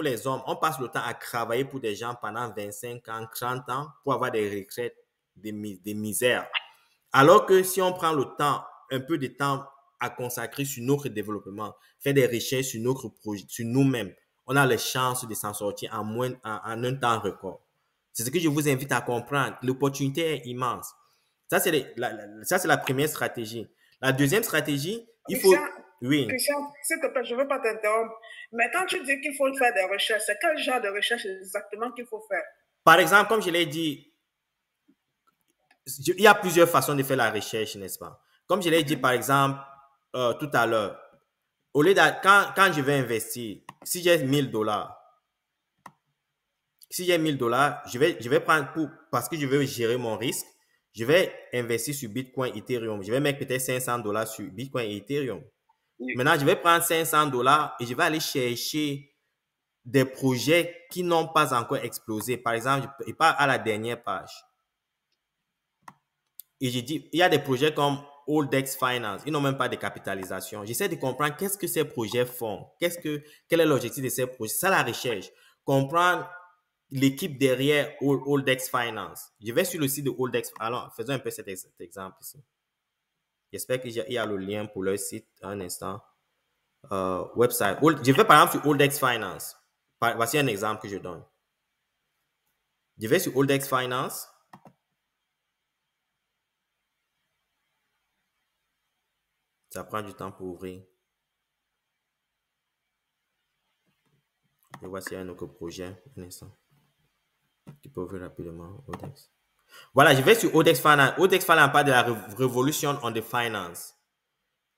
les hommes, on passe le temps à travailler pour des gens pendant 25 ans, 30 ans pour avoir des retraites, des misères. Alors que si on prend le temps, un peu de temps à consacrer sur notre développement, faire des recherches sur notre projet, sur nous-mêmes, on a les chances de s'en sortir en un temps record. C'est ce que je vous invite à comprendre. L'opportunité est immense. Ça, c'est la première stratégie. La deuxième stratégie, il faut... Oui. Christian, s'il te plaît, je ne veux pas t'interrompre. Mais quand tu dis qu'il faut faire des recherches, c'est quel genre de recherche exactement qu'il faut faire? Par exemple, comme je l'ai dit, il y a plusieurs façons de faire la recherche, n'est-ce pas? Comme je l'ai dit, par exemple, tout à l'heure, au lieu quand je vais investir, si j'ai $1,000, je vais prendre parce que je veux gérer mon risque, je vais investir sur Bitcoin, Ethereum. Je vais mettre peut-être $500 sur Bitcoin et Ethereum. Oui. Maintenant, je vais prendre $500 et je vais aller chercher des projets qui n'ont pas encore explosé. Par exemple, je pars à la dernière page. Et je dis, il y a des projets comme Holdex Finance. Ils n'ont même pas de capitalisation. J'essaie de comprendre qu'est-ce que ces projets font. Quel est l'objectif de ces projets? C'est ça la recherche. Comprendre l'équipe derrière Holdex Finance. Je vais sur le site de Holdex. Alors, faisons un peu cet exemple ici. J'espère qu'il y a le lien pour leur site. Un instant. Website. Je vais par exemple sur Oldex Finance. Voici un exemple que je donne. Je vais sur Oldex Finance. Ça prend du temps pour ouvrir. Et voici un autre projet. Un instant. Tu peux ouvrir rapidement Oldex. Voilà, je vais sur Oldex Finance. Oldex Finance parle de la Revolution on the Finance.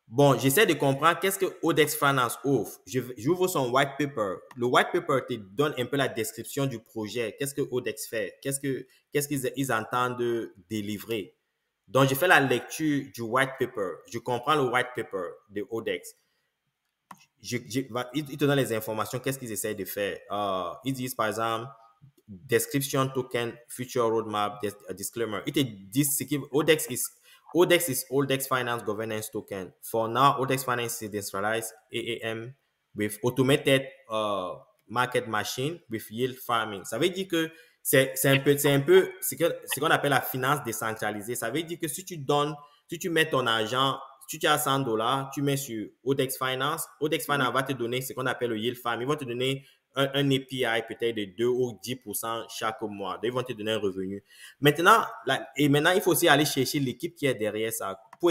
Bon, j'essaie de comprendre qu'est-ce que Oldex Finance offre. J'ouvre son white paper. Le white paper te donne un peu la description du projet. Qu'est-ce que Oldex fait? Qu'est-ce qu'ils entendent délivrer? Donc, je fais la lecture du white paper. Je comprends le white paper de Oldex. Ils te donnent les informations. Qu'est-ce qu'ils essaient de faire? Ils disent, par exemple, description token, future roadmap, disclaimer. Ils te disent ce qui Oldex is Oldex Finance Governance Token. For now, Oldex Finance is decentralized AAM with automated market machine with yield farming. Ça veut dire que c'est un peu ce qu'on appelle la finance décentralisée. Ça veut dire que si tu mets ton argent, si tu as $100, tu mets sur Oldex Finance va te donner ce qu'on appelle le yield farming. Ils vont te donner un API peut-être de 2 ou 10% chaque mois. Donc, ils vont te donner un revenu. Maintenant, il faut aussi aller chercher l'équipe qui est derrière ça. Pour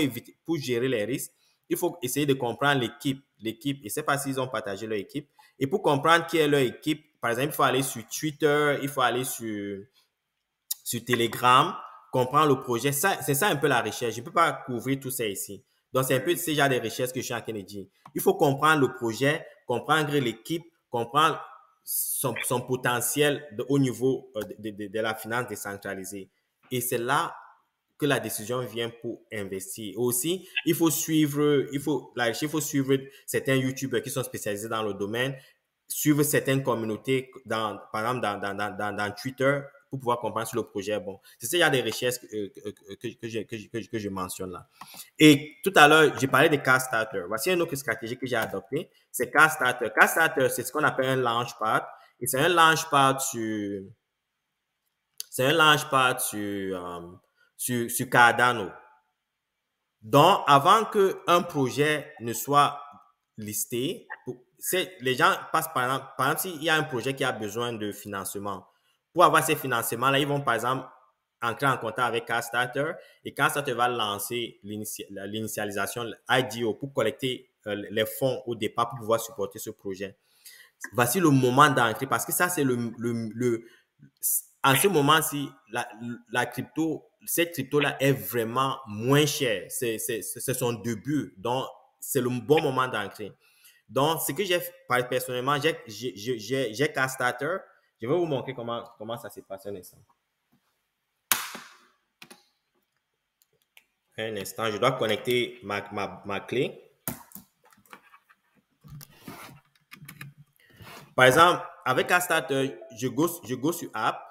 gérer les risques, il faut essayer de comprendre l'équipe. Je ne sais pas s'ils ont partagé leur équipe. Et pour comprendre qui est leur équipe, par exemple, il faut aller sur Twitter, il faut aller sur Telegram, comprendre le projet. C'est ça un peu la recherche. Je ne peux pas couvrir tout ça ici. Donc, c'est un peu ce genre de recherche que je suis en train de dire. Il faut comprendre le projet, comprendre l'équipe, comprendre son potentiel au niveau de la finance décentralisée. Et c'est là que la décision vient pour investir. Aussi, il faut suivre certains YouTubers qui sont spécialisés dans le domaine, suivre certaines communautés, par exemple dans Twitter, pour pouvoir comprendre sur le projet. Bon, c'est ça, il y a des recherches que je mentionne là. Et tout à l'heure, j'ai parlé de Carstarter. Voici une autre stratégie que j'ai adoptée. C'est Carstarter. Carstarter, c'est ce qu'on appelle un launchpad. Et c'est un launchpad sur Cardano. Donc, avant qu'un projet ne soit listé, les gens passent par exemple, s'il y a un projet qui a besoin de financement, pour avoir ces financements-là, ils vont par exemple entrer en contact avec Carstarter et Carstarter va lancer l'initialisation IDO pour collecter les fonds au départ pour pouvoir supporter ce projet. Voici le moment d'entrer parce que ça, c'est en ce moment-ci, cette crypto-là est vraiment moins chère. C'est son début. Donc, c'est le bon moment d'entrer. Donc, ce que j'ai fait personnellement, j'ai Carstarter. Je vais vous montrer comment ça s'est passé un instant. Un instant, je dois connecter ma clé. Par exemple, avec Carstarter, je go sur App.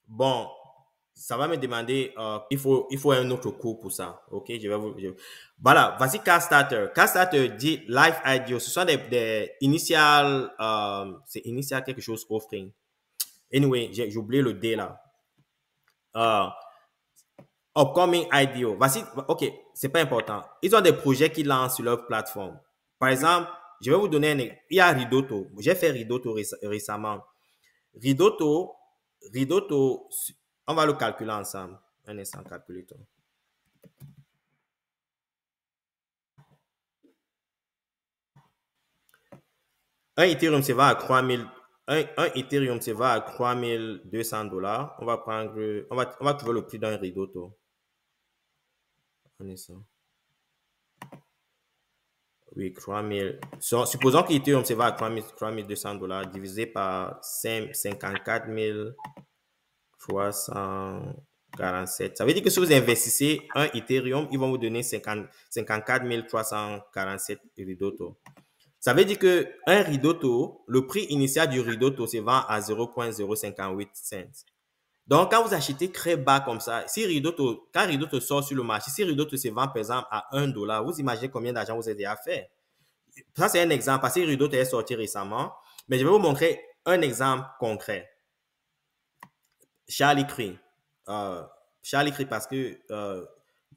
Bon, ça va me demander, il faut un autre cours pour ça. OK, voilà, voici Carstarter. Carstarter dit Live IDO. Ce sont des initiales, c'est initial quelque chose offering. Anyway, j'ai oublié le D là. Upcoming IDO. Voici, OK, c'est pas important. Ils ont des projets qui lancent sur leur plateforme. Par exemple, je vais vous donner il y a Ridoto. J'ai fait Ridoto récemment. Ridoto, on va le calculer ensemble. Un instant, calculateur. Un Ethereum se va à 3000. Un Ethereum se va à $3,200. On va trouver le prix d'un Ridoto. Un instant. Oui, 3000. Supposons que Ethereum se va à $3,200 divisé par 54 347. Ça veut dire que si vous investissez un Ethereum, ils vont vous donner 54 347 Ridoto. Ça veut dire que un Ridoto, le prix initial du Ridoto se vend à 0,058 cents. Donc, quand vous achetez très bas comme ça, quand Ridoto sort sur le marché, si Ridoto se vend par exemple à $1, vous imaginez combien d'argent vous avez à faire. Ça, c'est un exemple parce que Ridoto est sorti récemment. Mais je vais vous montrer un exemple concret. Charlie Cree. Charlie Cree parce que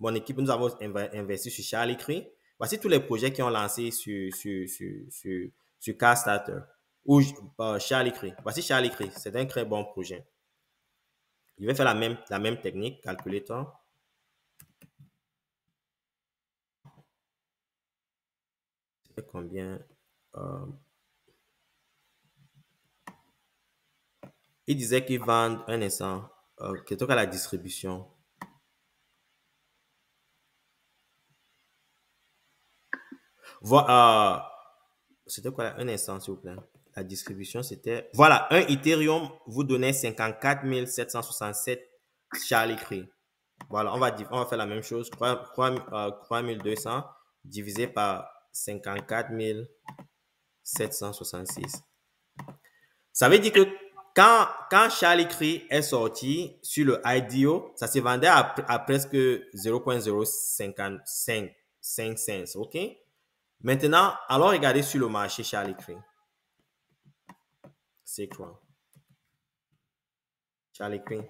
mon équipe, nous avons investi sur Charlie Cree. Voici tous les projets qui ont lancé sur Carstarter ou Charlie Cree. Voici Charlie Cree. C'est un très bon projet. Je vais faire la même technique, calculator. C'est combien? Il disait qu'ils vendent un instant, plutôt qu'à la distribution. Voilà, c'était quoi un instant, s'il vous plaît? La distribution, c'était... Voilà, un Ethereum vous donnait 54 767 Charlie Cree. Voilà, on va faire la même chose. 3200 divisé par 54 766. Ça veut dire que quand Charlie Cree est sorti sur le IDO, ça se vendait à presque 0.055 cents, ok? Maintenant, allons regarder sur le marché Charlie Cree. C'est quoi? Charlie Cree.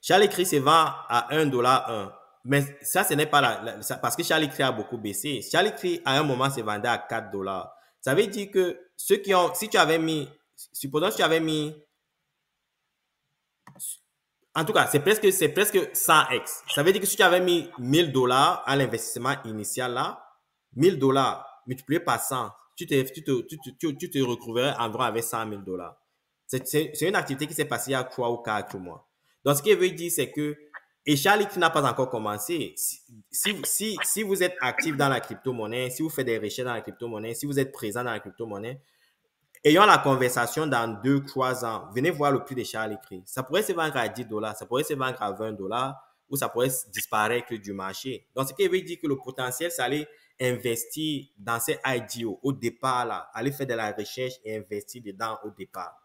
Charlie Cree se vend à $1. Mais ça, ce n'est pas parce que Charlie Cree a beaucoup baissé. Charlie Cree, à un moment, se vendait à $4. Ça veut dire que ceux qui ont, si tu avais mis, supposons que tu avais mis, en tout cas, c'est presque 100x. Ça veut dire que si tu avais mis $1000 à l'investissement initial là, $1000 multiplié par 100, tu te retrouverais environ avec $100,000. C'est une activité qui s'est passée il y a 3 ou 4 mois. Donc, ce qu'il veut dire, c'est que, et Charlie qui n'a pas encore commencé, si vous êtes actif dans la crypto-monnaie, si vous faites des recherches dans la crypto-monnaie, si vous êtes présent dans la crypto-monnaie, ayons la conversation dans 2-3 ans. Venez voir le prix de Charlie Cree. Ça pourrait se vendre à $10, ça pourrait se vendre à $20 ou ça pourrait disparaître du marché. Donc, ce qui veut dire que le potentiel, c'est aller investir dans ces IDO au départ, là, aller faire de la recherche et investir dedans au départ.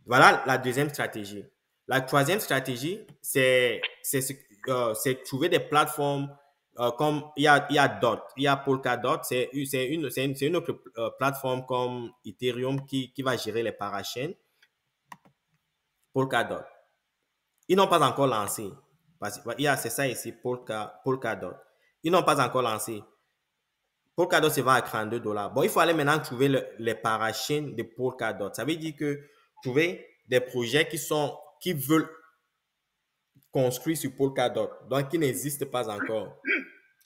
Voilà la deuxième stratégie. La troisième stratégie, c'est trouver des plateformes comme il y a DOT, il y a Polkadot, c'est une autre plateforme comme Ethereum qui va gérer les parachains. Polkadot. Ils n'ont pas encore lancé. C'est ça ici, Polkadot. Ils n'ont pas encore lancé. Polkadot se vend à $32. Bon, il faut aller maintenant trouver les parachains de Polkadot. Ça veut dire que trouver des projets qui veulent construire sur Polkadot, donc qui n'existent pas encore,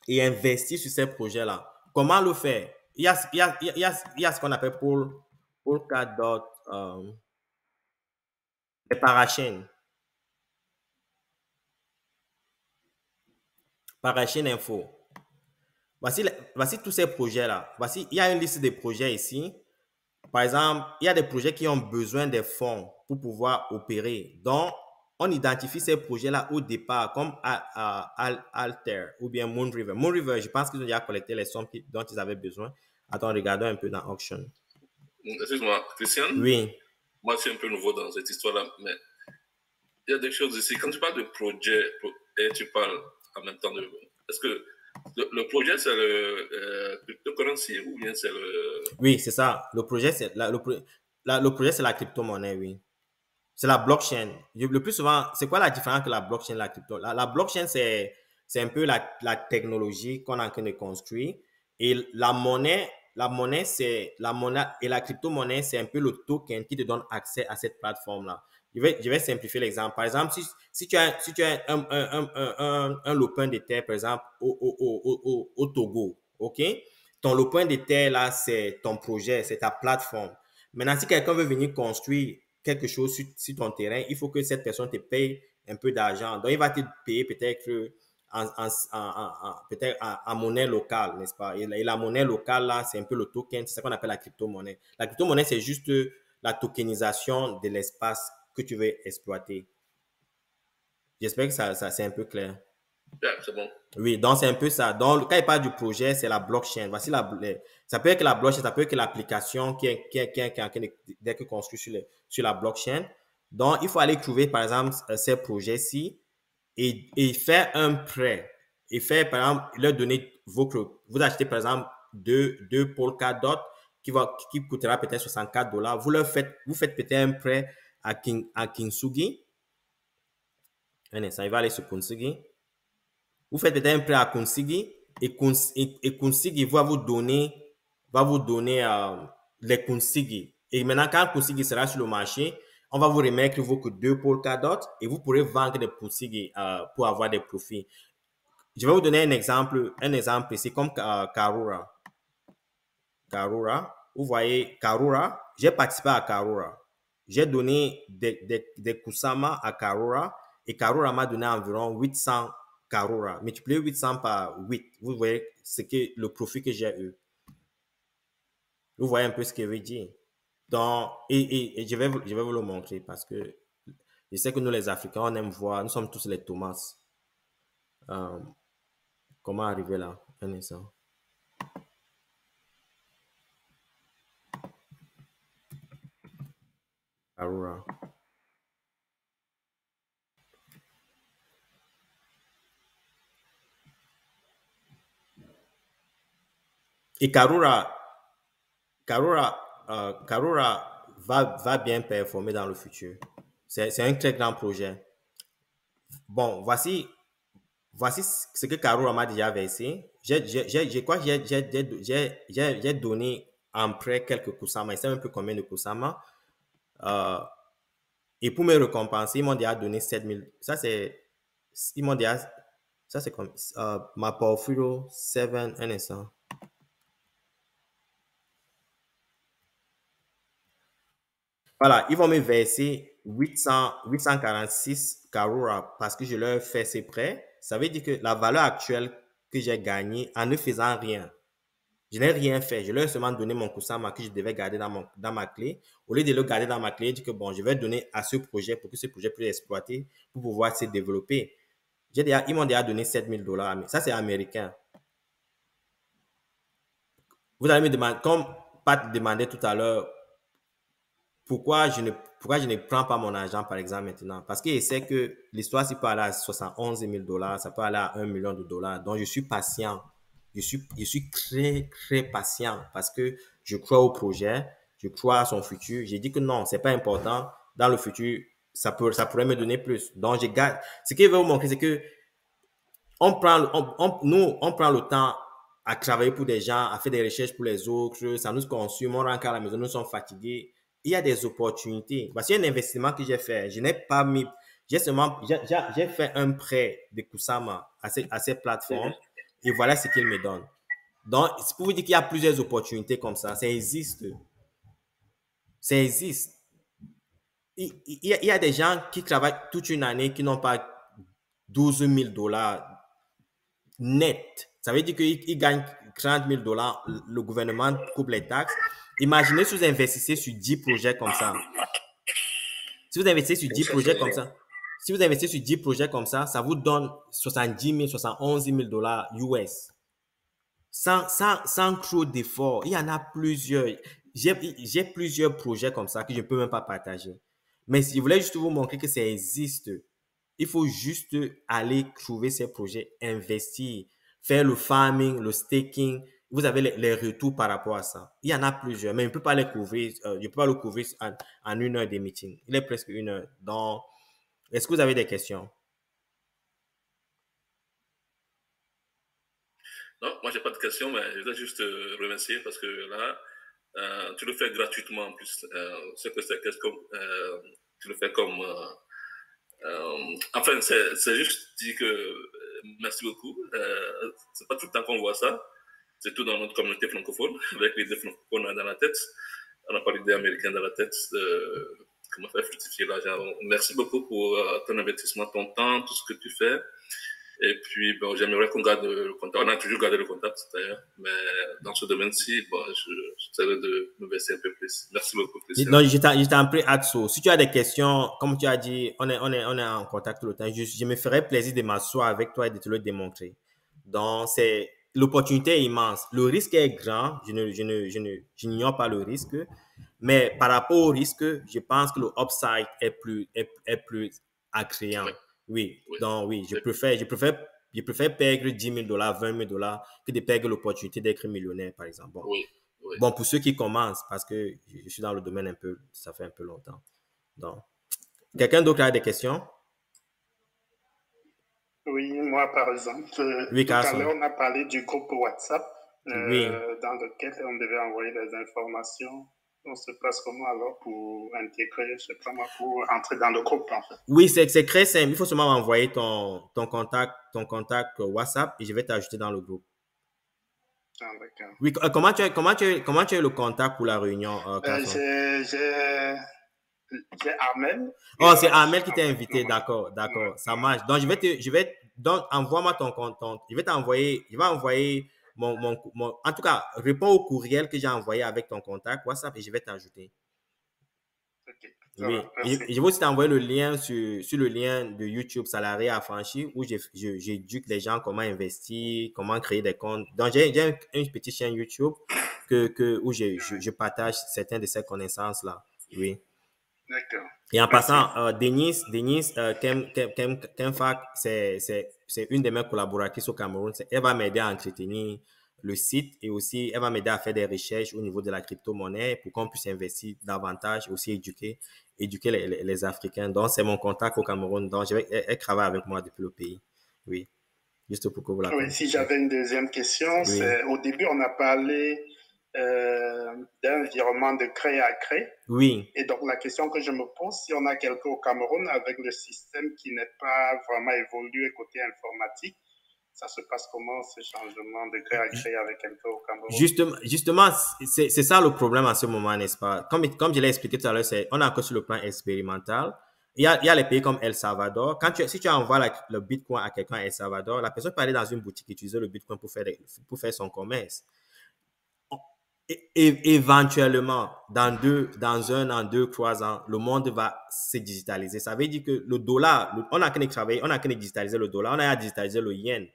et investir sur ces projets-là. Comment le faire? Il y a ce qu'on appelle Polkadot, les parachains. Parachain info. Voici tous ces projets-là. Il y a une liste de projets ici. Par exemple, il y a des projets qui ont besoin des fonds pour pouvoir opérer. Donc, on identifie ces projets-là au départ comme Alter ou bien Moonriver. Moonriver, je pense qu'ils ont déjà collecté les sommes dont ils avaient besoin. Attends, regardons un peu dans Auction. Excuse-moi, Christian? Oui. Moi, je suis un peu nouveau dans cette histoire-là, mais il y a des choses ici. Quand tu parles de projet et tu parles en même temps de... Est-ce que le projet, c'est le cryptocurrency ou bien c'est le... Oui, c'est ça. Le projet, c'est la crypto-monnaie, oui. C'est la blockchain. Le plus souvent, c'est quoi la différence que la blockchain et la crypto? La blockchain, c'est un peu la technologie qu'on est en train de construire. Et la monnaie et la crypto-monnaie, c'est un peu le token qui te donne accès à cette plateforme-là. Je vais simplifier l'exemple. Par exemple, si tu as un lopin de terre, par exemple, au Togo, OK? Ton lopin de terre, là, c'est ton projet, c'est ta plateforme. Maintenant, si quelqu'un veut venir construire quelque chose sur ton terrain, il faut que cette personne te paye un peu d'argent. Donc, il va te payer peut-être en monnaie locale, n'est-ce pas? Et la monnaie locale, là, c'est un peu le token, c'est ça qu'on appelle la crypto-monnaie. La crypto-monnaie, c'est juste la tokenisation de l'espace que tu veux exploiter. J'espère que ça c'est un peu clair. Yeah, c'est bon. Oui, donc c'est un peu ça. Donc, quand il parle du projet, c'est la blockchain. Voici ça peut être la blockchain, ça peut être l'application qui est en train d'être construite sur la blockchain. Donc, il faut aller trouver, par exemple, ces projets-ci et faire un prêt. Et faire, par exemple, leur donner vous achetez, par exemple, deux Polkadot qui coûtera peut-être $64. Vous faites peut-être un prêt à Kintsugi. Un instant, il va aller sur Kunsigi. Vous faites peut-être un prêt à Kunsigi et Kunsigi va vous donner les Kunsigi. Et maintenant, quand Kunsigi sera sur le marché, on va vous remettre vos 2 Polkadot et vous pourrez vendre des Kunsigi pour avoir des profits. Je vais vous donner un exemple ici comme Karura. Karura, vous voyez Karura, j'ai participé à Karura. J'ai donné des Kusama à Karura et Karura m'a donné environ 800 Karura. Multipliez 800 par 8. Vous voyez le profit que j'ai eu. Vous voyez un peu ce que je veux dire. Donc, et je vais vous le montrer parce que je sais que nous les Africains, on aime voir, nous sommes tous les Thomas. Comment arriver là? Un instant. Karura. Et Karura va bien performer dans le futur. C'est un très grand projet. Bon, voici ce que Karura m'a déjà versé. Je crois que j'ai donné en prêt quelques Kusama. Je sais un peu combien de Kusama. Et pour me récompenser, ils m'ont déjà donné 7000. Ça, c'est. Ils m'ont déjà. Ça, c'est comme. Ma Porphyro 7, un instant. Voilà, ils vont me verser 846 Karura parce que je leur ai fait ces prêts. Ça veut dire que la valeur actuelle que j'ai gagnée en ne faisant rien, je n'ai rien fait. Je leur ai seulement donné mon Kusama que je devais garder dans ma clé. Au lieu de le garder dans ma clé, je dis que bon, je vais donner à ce projet pour que ce projet puisse exploiter, pour pouvoir se développer. Ils m'ont déjà donné $7000. Ça, c'est américain. Vous allez me demander, comme Pat demandait tout à l'heure, pourquoi je ne prends pas mon argent, par exemple, maintenant? Parce qu'il sait que l'histoire, ça peut aller à $71,000, ça peut aller à $1 million. Donc, je suis patient. Je suis très, très patient parce que je crois au projet, je crois à son futur. J'ai dit que non, c'est pas important. Dans le futur, ça pourrait me donner plus. Donc, je garde. Ce qu'il veut vous montrer, c'est que on prend le temps à travailler pour des gens, à faire des recherches pour les autres. Ça nous consume. On rentre à la maison, nous sommes fatigués. Il y a des opportunités. Parce qu'il y a un investissement que j'ai fait. Je n'ai pas mis. J'ai fait un prêt de Kusama à ces plateformes. Et voilà ce qu'il me donne. Donc, c'est pour vous dire qu'il y a plusieurs opportunités comme ça. Ça existe. Ça existe. Il y a des gens qui travaillent toute une année qui n'ont pas $12,000 net. Ça veut dire qu'ils gagnent $30,000. Le gouvernement coupe les taxes. Imaginez si vous investissez sur 10 projets comme ça. Si vous investissez sur 10 projets comme ça, ça vous donne 70 000, 71 000 dollars US. Sans trop d'efforts. Il y en a plusieurs. J'ai plusieurs projets comme ça que je ne peux même pas partager. Mais si je voulais juste vous montrer que ça existe, il faut juste aller trouver ces projets, investir, faire le farming, le staking. Vous avez les retours par rapport à ça. Il y en a plusieurs, mais je ne peux pas les couvrir. Je ne peux pas le couvrir en 1 heure de meeting. Il est presque 1 heure. Donc, est-ce que vous avez des questions? Non, moi, j'ai pas de questions, mais je voudrais juste te remercier parce que là, tu le fais gratuitement en plus. C'est que tu le fais comme. Enfin, c'est juste dit que merci beaucoup. C'est pas tout le temps qu'on voit ça. C'est tout dans notre communauté francophone, avec l'idée francophone dans la tête. On n'a pas l'idée américaine dans la tête. Comment faire fructifier l'argent. Merci beaucoup pour ton investissement, ton temps, tout ce que tu fais. Et puis, bon, j'aimerais qu'on garde le contact. On a toujours gardé le contact, d'ailleurs. Mais dans ce domaine-ci, bon, j'essaierai de me verser un peu plus. Merci beaucoup, Christian. Non, je t'en prie, Atso. Si tu as des questions, comme tu as dit, on est en contact tout le temps. Je me ferais plaisir de m'asseoir avec toi et de te le démontrer. Donc, l'opportunité est immense. Le risque est grand. Je n'ignore pas le risque. Mais par rapport au risque, je pense que le upside est plus attrayant. Oui. Donc oui, je préfère perdre $10,000, $20,000 que de perdre l'opportunité d'être millionnaire, par exemple. Bon. Oui. Bon, pour ceux qui commencent, parce que je suis dans le domaine ça fait un peu longtemps. Donc, quelqu'un d'autre a des questions? Oui, moi, par exemple, Oui, tout à Carson. l'heure, on a parlé du groupe WhatsApp Oui. dans lequel on devait envoyer des informations. On se passe comment alors pour intégrer, je sais pas moi, pour entrer dans le groupe, en fait? Oui, c'est très simple. Il faut seulement m'envoyer ton contact WhatsApp et je vais t'ajouter dans le groupe. Ah, d'accord. Oui, comment tu as eu le contact pour la réunion, Carson? J'ai Armel. Oh, c'est Amel qui t'a invité, d'accord, ça marche. Donc, donc, envoie-moi ton compte, je vais envoyer en tout cas, réponds au courriel que j'ai envoyé avec ton contact WhatsApp et je vais t'ajouter. Ok, Oui, merci. je vais aussi t'envoyer le lien sur le lien de YouTube Salarié Affranchi où j'éduque les gens comment investir, comment créer des comptes. Donc, j'ai une petite chaîne YouTube où je partage certaines de ces connaissances-là. Oui. D'accord. Et en Merci. passant, Denise Kemfak, c'est une de mes collaboratrices au Cameroun. Elle va m'aider à entretenir le site et aussi elle va m'aider à faire des recherches au niveau de la crypto-monnaie pour qu'on puisse investir davantage et aussi éduquer les Africains. Donc, c'est mon contact au Cameroun. Donc, elle travaille avec moi depuis le pays. Oui, juste pour que vous la Oui, connaissiez. si j'avais une deuxième question, Oui. c'est au début, on a parlé d'un virement de craie à craie. Oui. Et donc, la question que je me pose, si on a quelqu'un au Cameroun avec le système qui n'est pas vraiment évolué côté informatique, ça se passe comment ce changement de craie à craie avec quelqu'un au Cameroun? Justement, c'est ça le problème en ce moment, n'est-ce pas? Comme je l'ai expliqué tout à l'heure, on est encore sur le plan expérimental. Il y a les pays comme El Salvador. Si tu envoies le Bitcoin à quelqu'un à El Salvador, la personne peut aller dans une boutique et utiliser le Bitcoin pour faire son commerce. Et éventuellement, dans 1 an, 2, 3 ans, le monde va se digitaliser. Ça veut dire que le dollar, on a qu'à digitaliser le dollar, on a qu'à digitaliser le yen.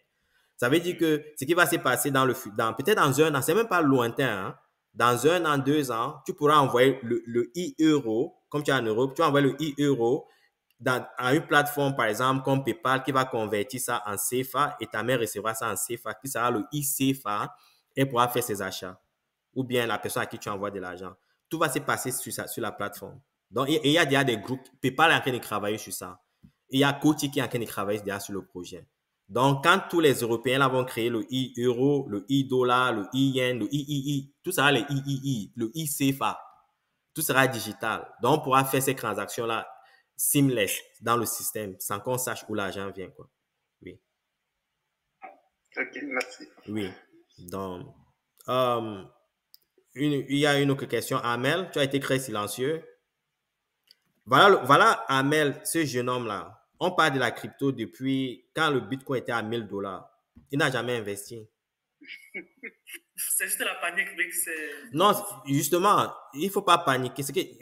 Ça veut dire que ce qui va se passer peut-être dans 1 an, c'est même pas lointain, hein? Dans 1 an, 2 ans, tu pourras envoyer le e-euro, comme tu es en Europe, tu vas envoyer le e-euro à une plateforme, par exemple, comme PayPal, qui va convertir ça en CFA et ta mère recevra ça en CFA, qui sera le e-CFA et pourra faire ses achats. Ou bien la personne à qui tu envoies de l'argent. Tout va se passer sur la plateforme. Donc, il y a déjà des groupes. PayPal est en train de travailler sur ça. Et il y a Coty qui est en train de travailler déjà sur le projet. Donc, quand tous les Européens là, vont créer le e-euro, le e-dollar, le e-yen, le e-i-i, tout sera les i-i-i, le e-CFA. Tout sera digital. Donc, on pourra faire ces transactions-là seamless dans le système sans qu'on sache où l'argent vient, quoi. Oui. Ok, merci. Oui. Donc, il y a une autre question. Amel, tu as été très silencieux. Voilà Amel, ce jeune homme-là. On parle de la crypto depuis quand le Bitcoin était à $1000. Il n'a jamais investi. C'est juste la panique, mais c'est... Non, justement, il ne faut pas paniquer. C'était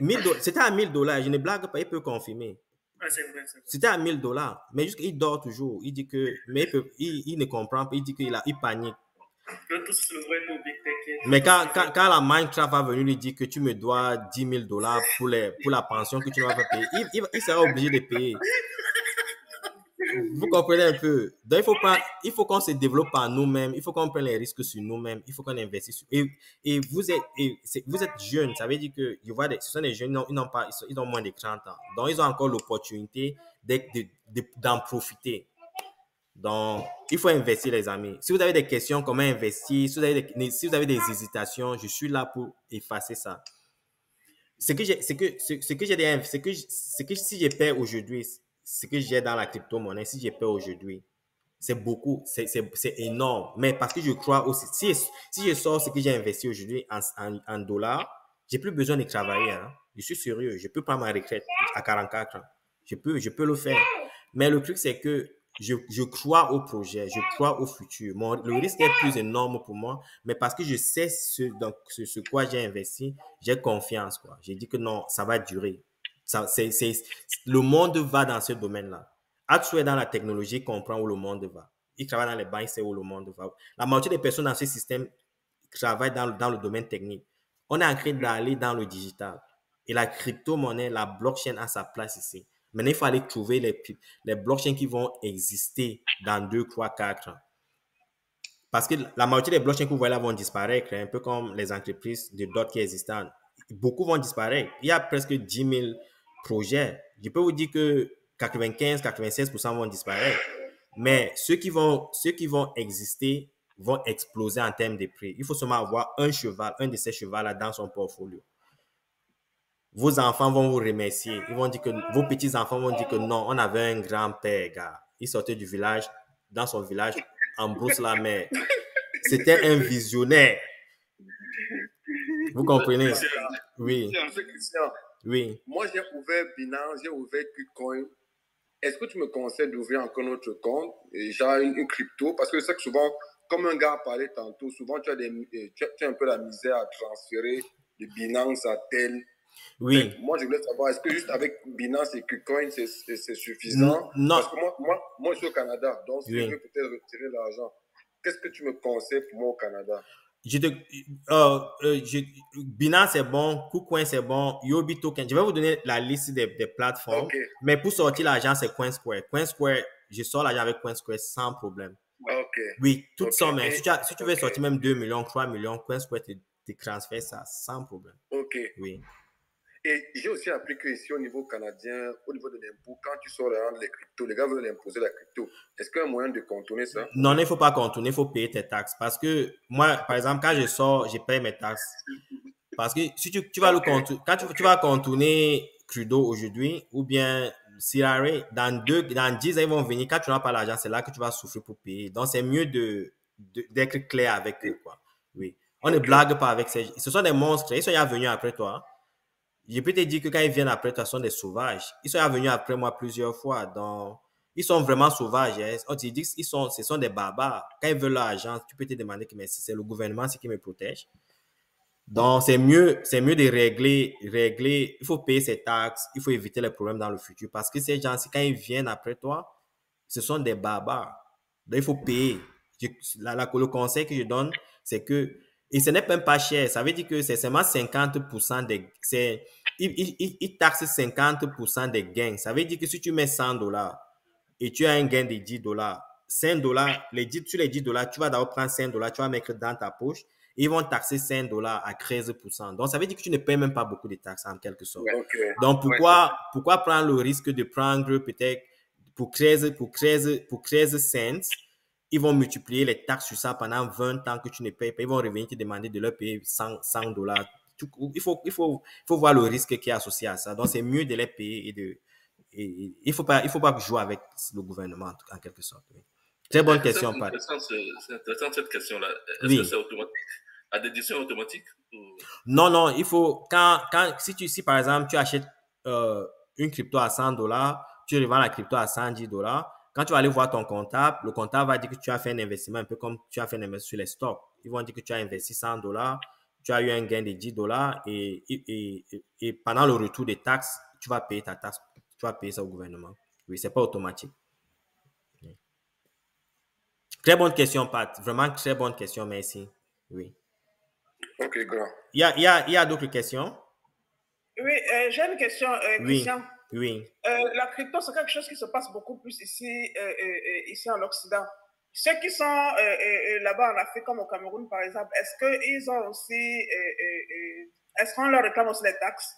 à $1000. Je ne blague pas, il peut confirmer. Ouais, c'est vrai. C'était à $1000. Mais juste qu'il dort toujours. Il dit que, mais il ne comprend pas. Il dit qu'il panique. Mais quand la Minecraft va venir lui dire que tu me dois $10,000 pour la pension que tu ne vas pas payer, il sera obligé de payer. Vous comprenez un peu? Donc, il faut qu'on se développe par nous-mêmes. Il faut qu'on prenne les risques sur nous-mêmes. Il faut qu'on investisse. Et vous êtes jeunes. Ça veut dire que ce sont des jeunes, ils ont moins de 30 ans. Donc, ils ont encore l'opportunité d'en profiter. Donc, il faut investir, les amis. Si vous avez des questions, comment investir, si vous avez des hésitations, je suis là pour effacer ça. Si j'ai perds aujourd'hui, ce que j'ai dans la crypto-monnaie, si j'ai perds aujourd'hui, c'est beaucoup, c'est énorme. Mais parce que je crois aussi, si je sors ce que j'ai investi aujourd'hui en dollars, j'ai plus besoin de travailler, hein. Je suis sérieux, je peux prendre ma retraite à 44 ans. Je peux le faire. Mais le truc, c'est que je crois au projet, je crois au futur. Le risque est plus énorme pour moi, mais parce que je sais ce quoi j'ai investi, j'ai confiance, quoi. J'ai dit que non, ça va durer. Le monde va dans ce domaine-là. Atsu est dans la technologie, comprend où le monde va. Il travaille dans les banques, il sait où le monde va. La moitié des personnes dans ce système travaillent dans le domaine technique. On est en train d'aller dans le digital. Et la crypto-monnaie, la blockchain a sa place ici. Maintenant, il faut aller trouver les blockchains qui vont exister dans 2, 3, 4 ans. Parce que la moitié des blockchains que vous voyez là vont disparaître, un peu comme les entreprises de dot qui existent. Beaucoup vont disparaître. Il y a presque 10 000 projets. Je peux vous dire que 95-96% vont disparaître. Mais ceux qui vont exister vont exploser en termes de prix. Il faut seulement avoir un de ces chevaux-là dans son portfolio. Vos enfants vont vous remercier. Ils vont dire que vos petits-enfants vont dire que non, on avait un grand-père, gars. Il sortait du village, dans son village, en Brousse-la-Mer. C'était un visionnaire. Vous comprenez? Oui. Christian, Oui. moi, j'ai ouvert Binance, j'ai ouvert KuCoin. Est-ce que tu me conseilles d'ouvrir encore un autre compte, genre une crypto? Parce que c'est que souvent, comme un gars a parlé tantôt, souvent tu as un peu la misère à transférer de Binance à tel. Oui. Moi, je voulais savoir, est-ce que juste avec Binance et KuCoin, c'est suffisant? Non. Parce que moi, je suis au Canada, donc si je veux peut-être retirer l'argent, qu'est-ce que tu me conseilles pour moi au Canada? Binance c'est bon, KuCoin c'est bon, Yobi Token. Je vais vous donner la liste des plateformes. Okay. Mais pour sortir l'argent, c'est CoinSquare. CoinSquare, je sors l'argent avec CoinSquare sans problème. Ok. Oui, toutes sommes. Si tu veux sortir même 2 millions, 3 millions, CoinSquare te transfère ça sans problème. Ok. Oui. Et j'ai aussi appris qu'ici, au niveau canadien, au niveau de l'impôt, quand tu sors les cryptos, les gars veulent imposer la crypto. Est-ce qu'il y a un moyen de contourner ça? Non, il ne faut pas contourner, il faut payer tes taxes. Parce que moi, par exemple, quand je sors, je paye mes taxes. Parce que si tu vas quand tu vas contourner Trudeau aujourd'hui, ou bien Sirare, dans 10 ans, ils vont venir. Quand tu n'as pas l'argent, c'est là que tu vas souffrir pour payer. Donc, c'est mieux d'être clair avec eux, quoi. Oui. On ne blague pas avec ces... Ce sont des monstres. Ils sont déjà venus après toi. Je peux te dire que quand ils viennent après toi, ce sont des sauvages. Ils sont venus après moi plusieurs fois. Donc, ils sont vraiment sauvages. Hein. On te dit que ce sont des barbares. Quand ils veulent l'argent, tu peux te demander que c'est le gouvernement qui me protège. Donc, c'est mieux de régler. Il faut payer ses taxes. Il faut éviter les problèmes dans le futur. Parce que ces gens-ci, quand ils viennent après toi, ce sont des barbares. Donc, il faut payer. Le conseil que je donne, c'est que, et ce n'est même pas cher. Ça veut dire que c'est seulement 50% des, ils taxent 50% des gains. Ça veut dire que si tu mets $100 et tu as un gain de $10, $5, sur les $10, tu vas d'abord prendre $5, tu vas mettre dans ta poche. Ils vont taxer $5 à 13%. Donc, ça veut dire que tu ne payes même pas beaucoup de taxes en quelque sorte. Okay. Donc, pourquoi prendre le risque de prendre peut-être pour 13 cents, ils vont multiplier les taxes sur ça pendant 20 ans que tu ne payes pas. Ils vont revenir te demander de leur payer $100. Il faut voir le risque qui est associé à ça. Donc, c'est mieux de les payer il ne faut pas jouer avec le gouvernement en quelque sorte. Oui. Très bonne question, Pat. C'est intéressant cette question-là. Est-ce que c'est automatique? À des décisions automatiques? Non, il faut, si par exemple, tu achètes une crypto à $100, tu revends la crypto à $110, quand tu vas aller voir ton comptable, le comptable va dire que tu as fait un investissement un peu comme tu as fait un investissement sur les stocks. Ils vont dire que tu as investi $100, tu as eu un gain de $10 et pendant le retour des taxes, tu vas payer ta taxe, tu vas payer ça au gouvernement. Oui, c'est pas automatique. Oui. Très bonne question, Pat. Vraiment très bonne question, merci. Oui. Ok, grand. Il y a d'autres questions? Oui, j'ai une question, Christian. Oui. La crypto, c'est quelque chose qui se passe beaucoup plus ici en Occident. Ceux qui sont là-bas en Afrique, comme au Cameroun, par exemple, est-ce qu'ils ont aussi... est-ce qu'on leur réclame aussi les taxes?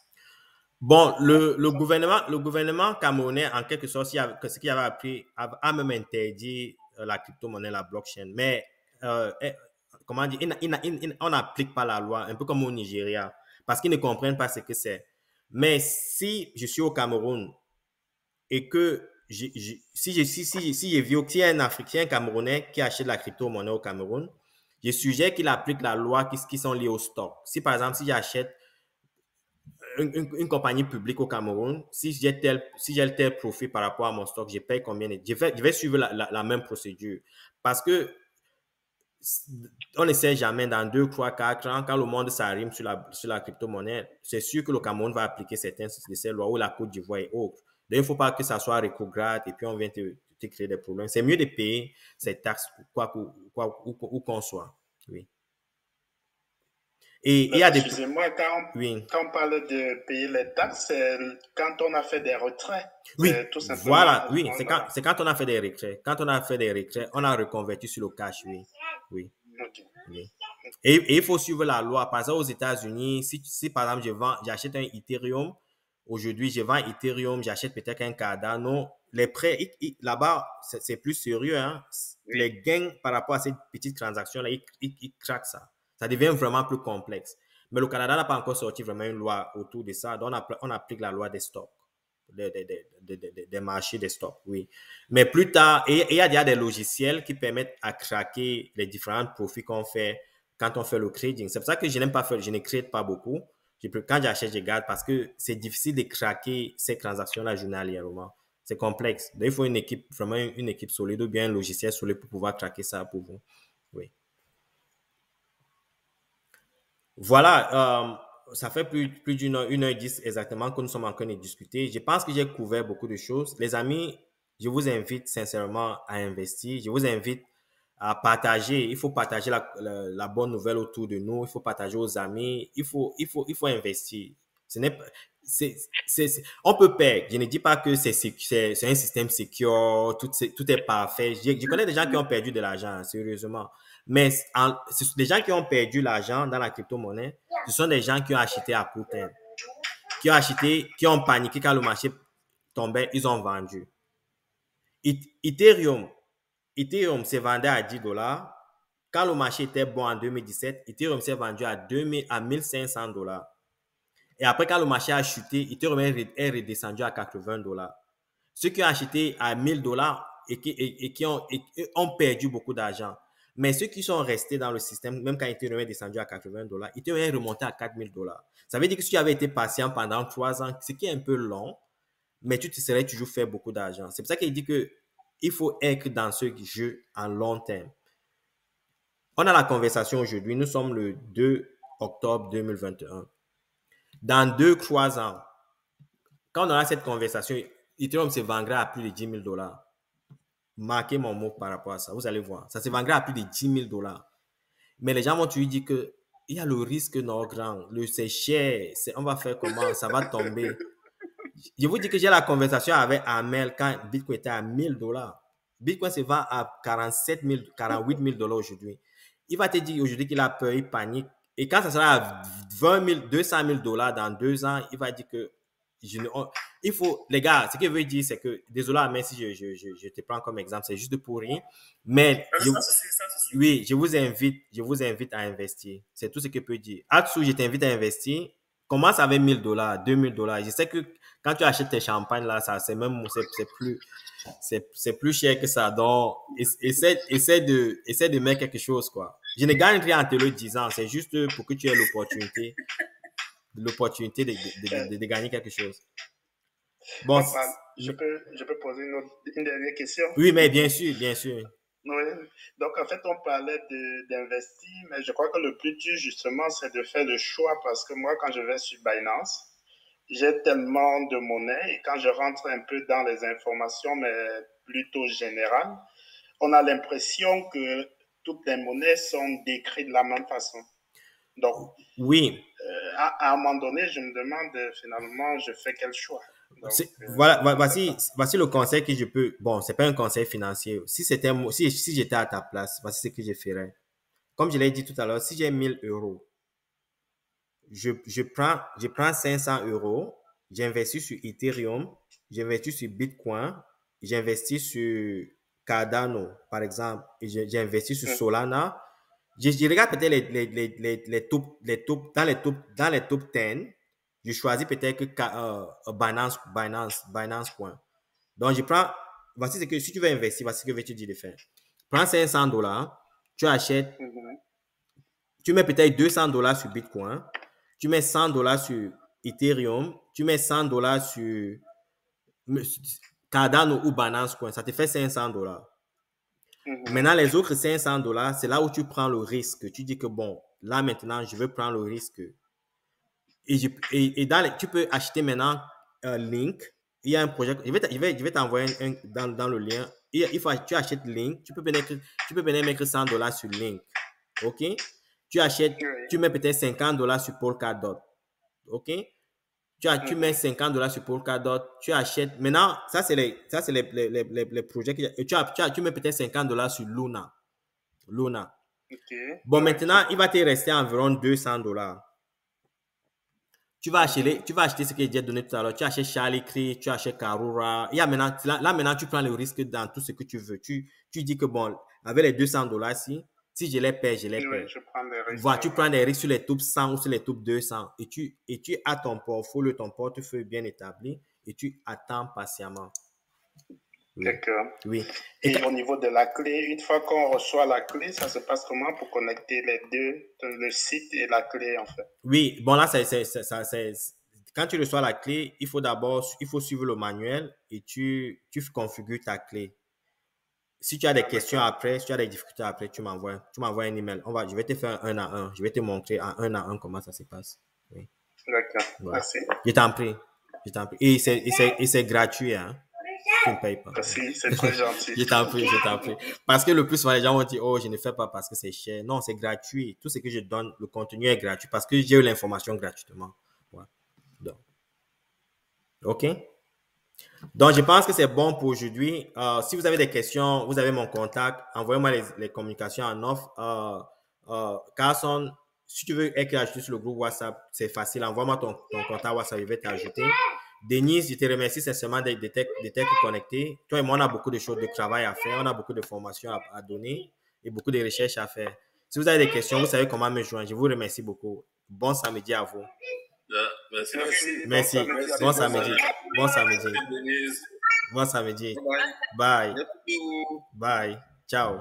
Bon, le gouvernement camerounais, en quelque sorte, ce qu'il avait appris, a même interdit la crypto-monnaie, la blockchain. Mais, comment dire, on n'applique pas la loi, un peu comme au Nigeria, parce qu'ils ne comprennent pas ce que c'est. Mais si je suis au Cameroun et que si j'ai vu qu'il y a un Africain Camerounais qui achète la crypto-monnaie au Cameroun, je suggère qu'il applique la loi qui sont liées au stock. Si par exemple, si j'achète une compagnie publique au Cameroun, si j'ai tel profit par rapport à mon stock, je paye combien? Je vais suivre la même procédure. Parce que on ne sait jamais dans 2, 3, 4 ans, quand le monde s'arrime sur la crypto-monnaie, c'est sûr que le Cameroun va appliquer certaines de ces lois ou la Côte d'Ivoire et autres. Donc, il ne faut pas que ça soit rétrograde et puis on vient te créer des problèmes. C'est mieux de payer ces taxes où qu'on soit. Oui. Et il y a des... Excusez-moi, quand on parle de payer les taxes, c'est quand on a fait des retraits. Oui, tout simplement. Voilà, oui, c'est quand on a fait des retraits. Quand on a fait des retraits, on a reconverti sur le cash, oui. Okay. Oui. Et il faut suivre la loi. Par exemple, aux États-Unis, si par exemple j'achète un Ethereum, aujourd'hui je vends Ethereum, j'achète peut-être un Cardano, les prêts, là-bas, c'est plus sérieux. Hein? Oui. Les gains par rapport à ces petites transactions-là, ils craquent ça. Ça devient vraiment plus complexe. Mais le Canada n'a pas encore sorti vraiment une loi autour de ça. Donc, on applique la loi des stocks, des marchés des stocks, oui. Mais plus tard, il y a déjà des logiciels qui permettent à craquer les différents profits qu'on fait quand on fait le trading. C'est pour ça que je n'aime pas faire, je ne trade pas beaucoup. Quand j'achète, je garde parce que c'est difficile de craquer ces transactions-là journalièrement. C'est complexe. Donc, il faut une équipe, vraiment une équipe solide ou bien un logiciel solide pour pouvoir craquer ça pour vous. Oui. Voilà, ça fait plus d'une heure, 1h10 exactement que nous sommes en train de discuter. Je pense que j'ai couvert beaucoup de choses. Les amis, je vous invite sincèrement à investir. Je vous invite à partager. Il faut partager la bonne nouvelle autour de nous. Il faut partager aux amis. Il faut investir. Ce n'est pas, on peut perdre. Je ne dis pas que c'est un système secure, tout est parfait. Je connais des gens qui ont perdu de l'argent, sérieusement. Mais les gens qui ont perdu l'argent dans la crypto-monnaie, ce sont des gens qui ont acheté à court terme, qui ont paniqué quand le marché tombait, ils ont vendu. Ethereum s'est vendu à $10. Quand le marché était bon en 2017, Ethereum s'est vendu à $1,500. Et après, quand le marché a chuté, Ethereum est redescendu à $80. Ceux qui ont acheté à $1,000 et qui ont perdu beaucoup d'argent. Mais ceux qui sont restés dans le système, même quand Ethereum est descendu à $80, Ethereum est remonté à $4,000. Ça veut dire que si tu avais été patient pendant 3 ans, ce qui est un peu long, mais tu te serais toujours fait beaucoup d'argent. C'est pour ça qu'il dit qu'il faut être dans ce jeu en long terme. On a la conversation aujourd'hui. Nous sommes le 2 octobre 2021. Dans 2-3 ans, quand on aura cette conversation, Ethereum se vendra à plus de $10,000. Marquez mon mot par rapport à ça. Vous allez voir. Ça se vendra à plus de $10,000. Mais les gens vont toujours dire qu'il y a le risque non grand. C'est cher. On va faire comment? Ça va tomber. Je vous dis que j'ai la conversation avec Amel quand Bitcoin était à $1,000. Bitcoin se vend à $48,000 aujourd'hui. Il va te dire aujourd'hui qu'il a peur, il panique. Et quand ça sera à $200,000 dans 2 ans, il va dire que il faut, les gars, ce que je veux dire, c'est que, désolé, mais si je te prends comme exemple, c'est juste pour rien. Mais, oui, je vous invite à investir. C'est tout ce que je peux dire. Atsu, je t'invite à investir. Commence avec $1,000, $2,000. Je sais que quand tu achètes tes champagnes, là, c'est plus cher que ça. Donc, essaie de mettre quelque chose, quoi. Je ne gagne rien en te le disant. C'est juste pour que tu aies l'opportunité de gagner quelque chose. Bon, je peux poser une dernière question? Oui, mais bien sûr, bien sûr. Oui. Donc, en fait, on parlait d'investir, mais je crois que le plus dur, justement, c'est de faire le choix parce que moi, quand je vais sur Binance, j'ai tellement de monnaie et quand je rentre un peu dans les informations, mais plutôt générales, on a l'impression que toutes les monnaies sont décrites de la même façon. Donc, oui. À un moment donné, je me demande finalement, je fais quel choix? Donc, voilà, voici le conseil que je peux. Bon, c'est pas un conseil financier. Si j'étais à ta place, voici ce que je ferais. Comme je l'ai dit tout à l'heure, si j'ai 1 000 €, je prends 500 €, j'investis sur Ethereum, j'investis sur Bitcoin, j'investis sur Cardano, par exemple, et j'investis sur Solana. Je regarde peut-être les top, dans les top 10, je choisis peut-être que Binance Coin. Donc, voici ce que, si tu veux investir, voici ce que je vais te dire de faire. Prends $500, tu achètes, tu mets peut-être $200 sur Bitcoin, tu mets $100 sur Ethereum, tu mets $100 sur Cardano ou Binance Coin, ça te fait $500. Maintenant, les autres $500, c'est là où tu prends le risque. Tu dis que bon, là maintenant, je veux prendre le risque. Et tu peux acheter maintenant un link. Il y a un projet. Je vais t'envoyer dans le lien. Tu achètes Link. Tu peux venir mettre $100 sur Link. OK? Tu mets peut-être $50 sur Polkadot. OK? Tu mets $50 sur Polkadot, tu achètes. Maintenant, ça, c'est les projets que tu mets peut-être $50 sur Luna. Bon, maintenant, il va te rester environ $200. tu vas acheter ce que j'ai donné tout à l'heure. Tu achètes Charlie Cree, tu achètes Karura. Il y a maintenant, là, maintenant, tu prends le risque dans tout ce que tu veux. Tu dis que bon, avec les $200 si je les paie, je les paie. Oui, je prends des risques. Voilà, tu prends des risques sur les top 100 ou sur les top 200 et tu as ton portfolio, ton portefeuille bien établi et tu attends patiemment. Oui. D'accord. Oui. Et au niveau de la clé, une fois qu'on reçoit la clé, ça se passe comment pour connecter les deux, le site et la clé en fait? Oui, bon là, quand tu reçois la clé, il faut suivre le manuel et tu configures ta clé. Si tu as des questions après, si tu as des difficultés après, tu m'envoies un email. Je vais te faire un à un. Je vais te montrer en un à un comment ça se passe. Oui. D'accord. Voilà. Merci. Je t'en prie. Et c'est gratuit, hein. Tu ne payes pas. Merci, c'est très gentil. Je t'en prie. Parce que le plus souvent, les gens vont dire, oh, je ne fais pas parce que c'est cher. Non, c'est gratuit. Tout ce que je donne, le contenu est gratuit parce que j'ai eu l'information gratuitement. Voilà. Donc, OK? Donc, je pense que c'est bon pour aujourd'hui. Si vous avez des questions, vous avez mon contact. Envoyez-moi les communications en off. Carson, si tu veux être ajouté sur le groupe WhatsApp, c'est facile. Envoie-moi ton contact WhatsApp, je vais t'ajouter. Denise, je te remercie sincèrement d'être connecté. Toi et moi, on a beaucoup de choses de travail à faire. On a beaucoup de formations à donner et beaucoup de recherches à faire. Si vous avez des questions, vous savez comment me joindre. Je vous remercie beaucoup. Bon samedi à vous. Merci. Bon samedi. Bye. Ciao.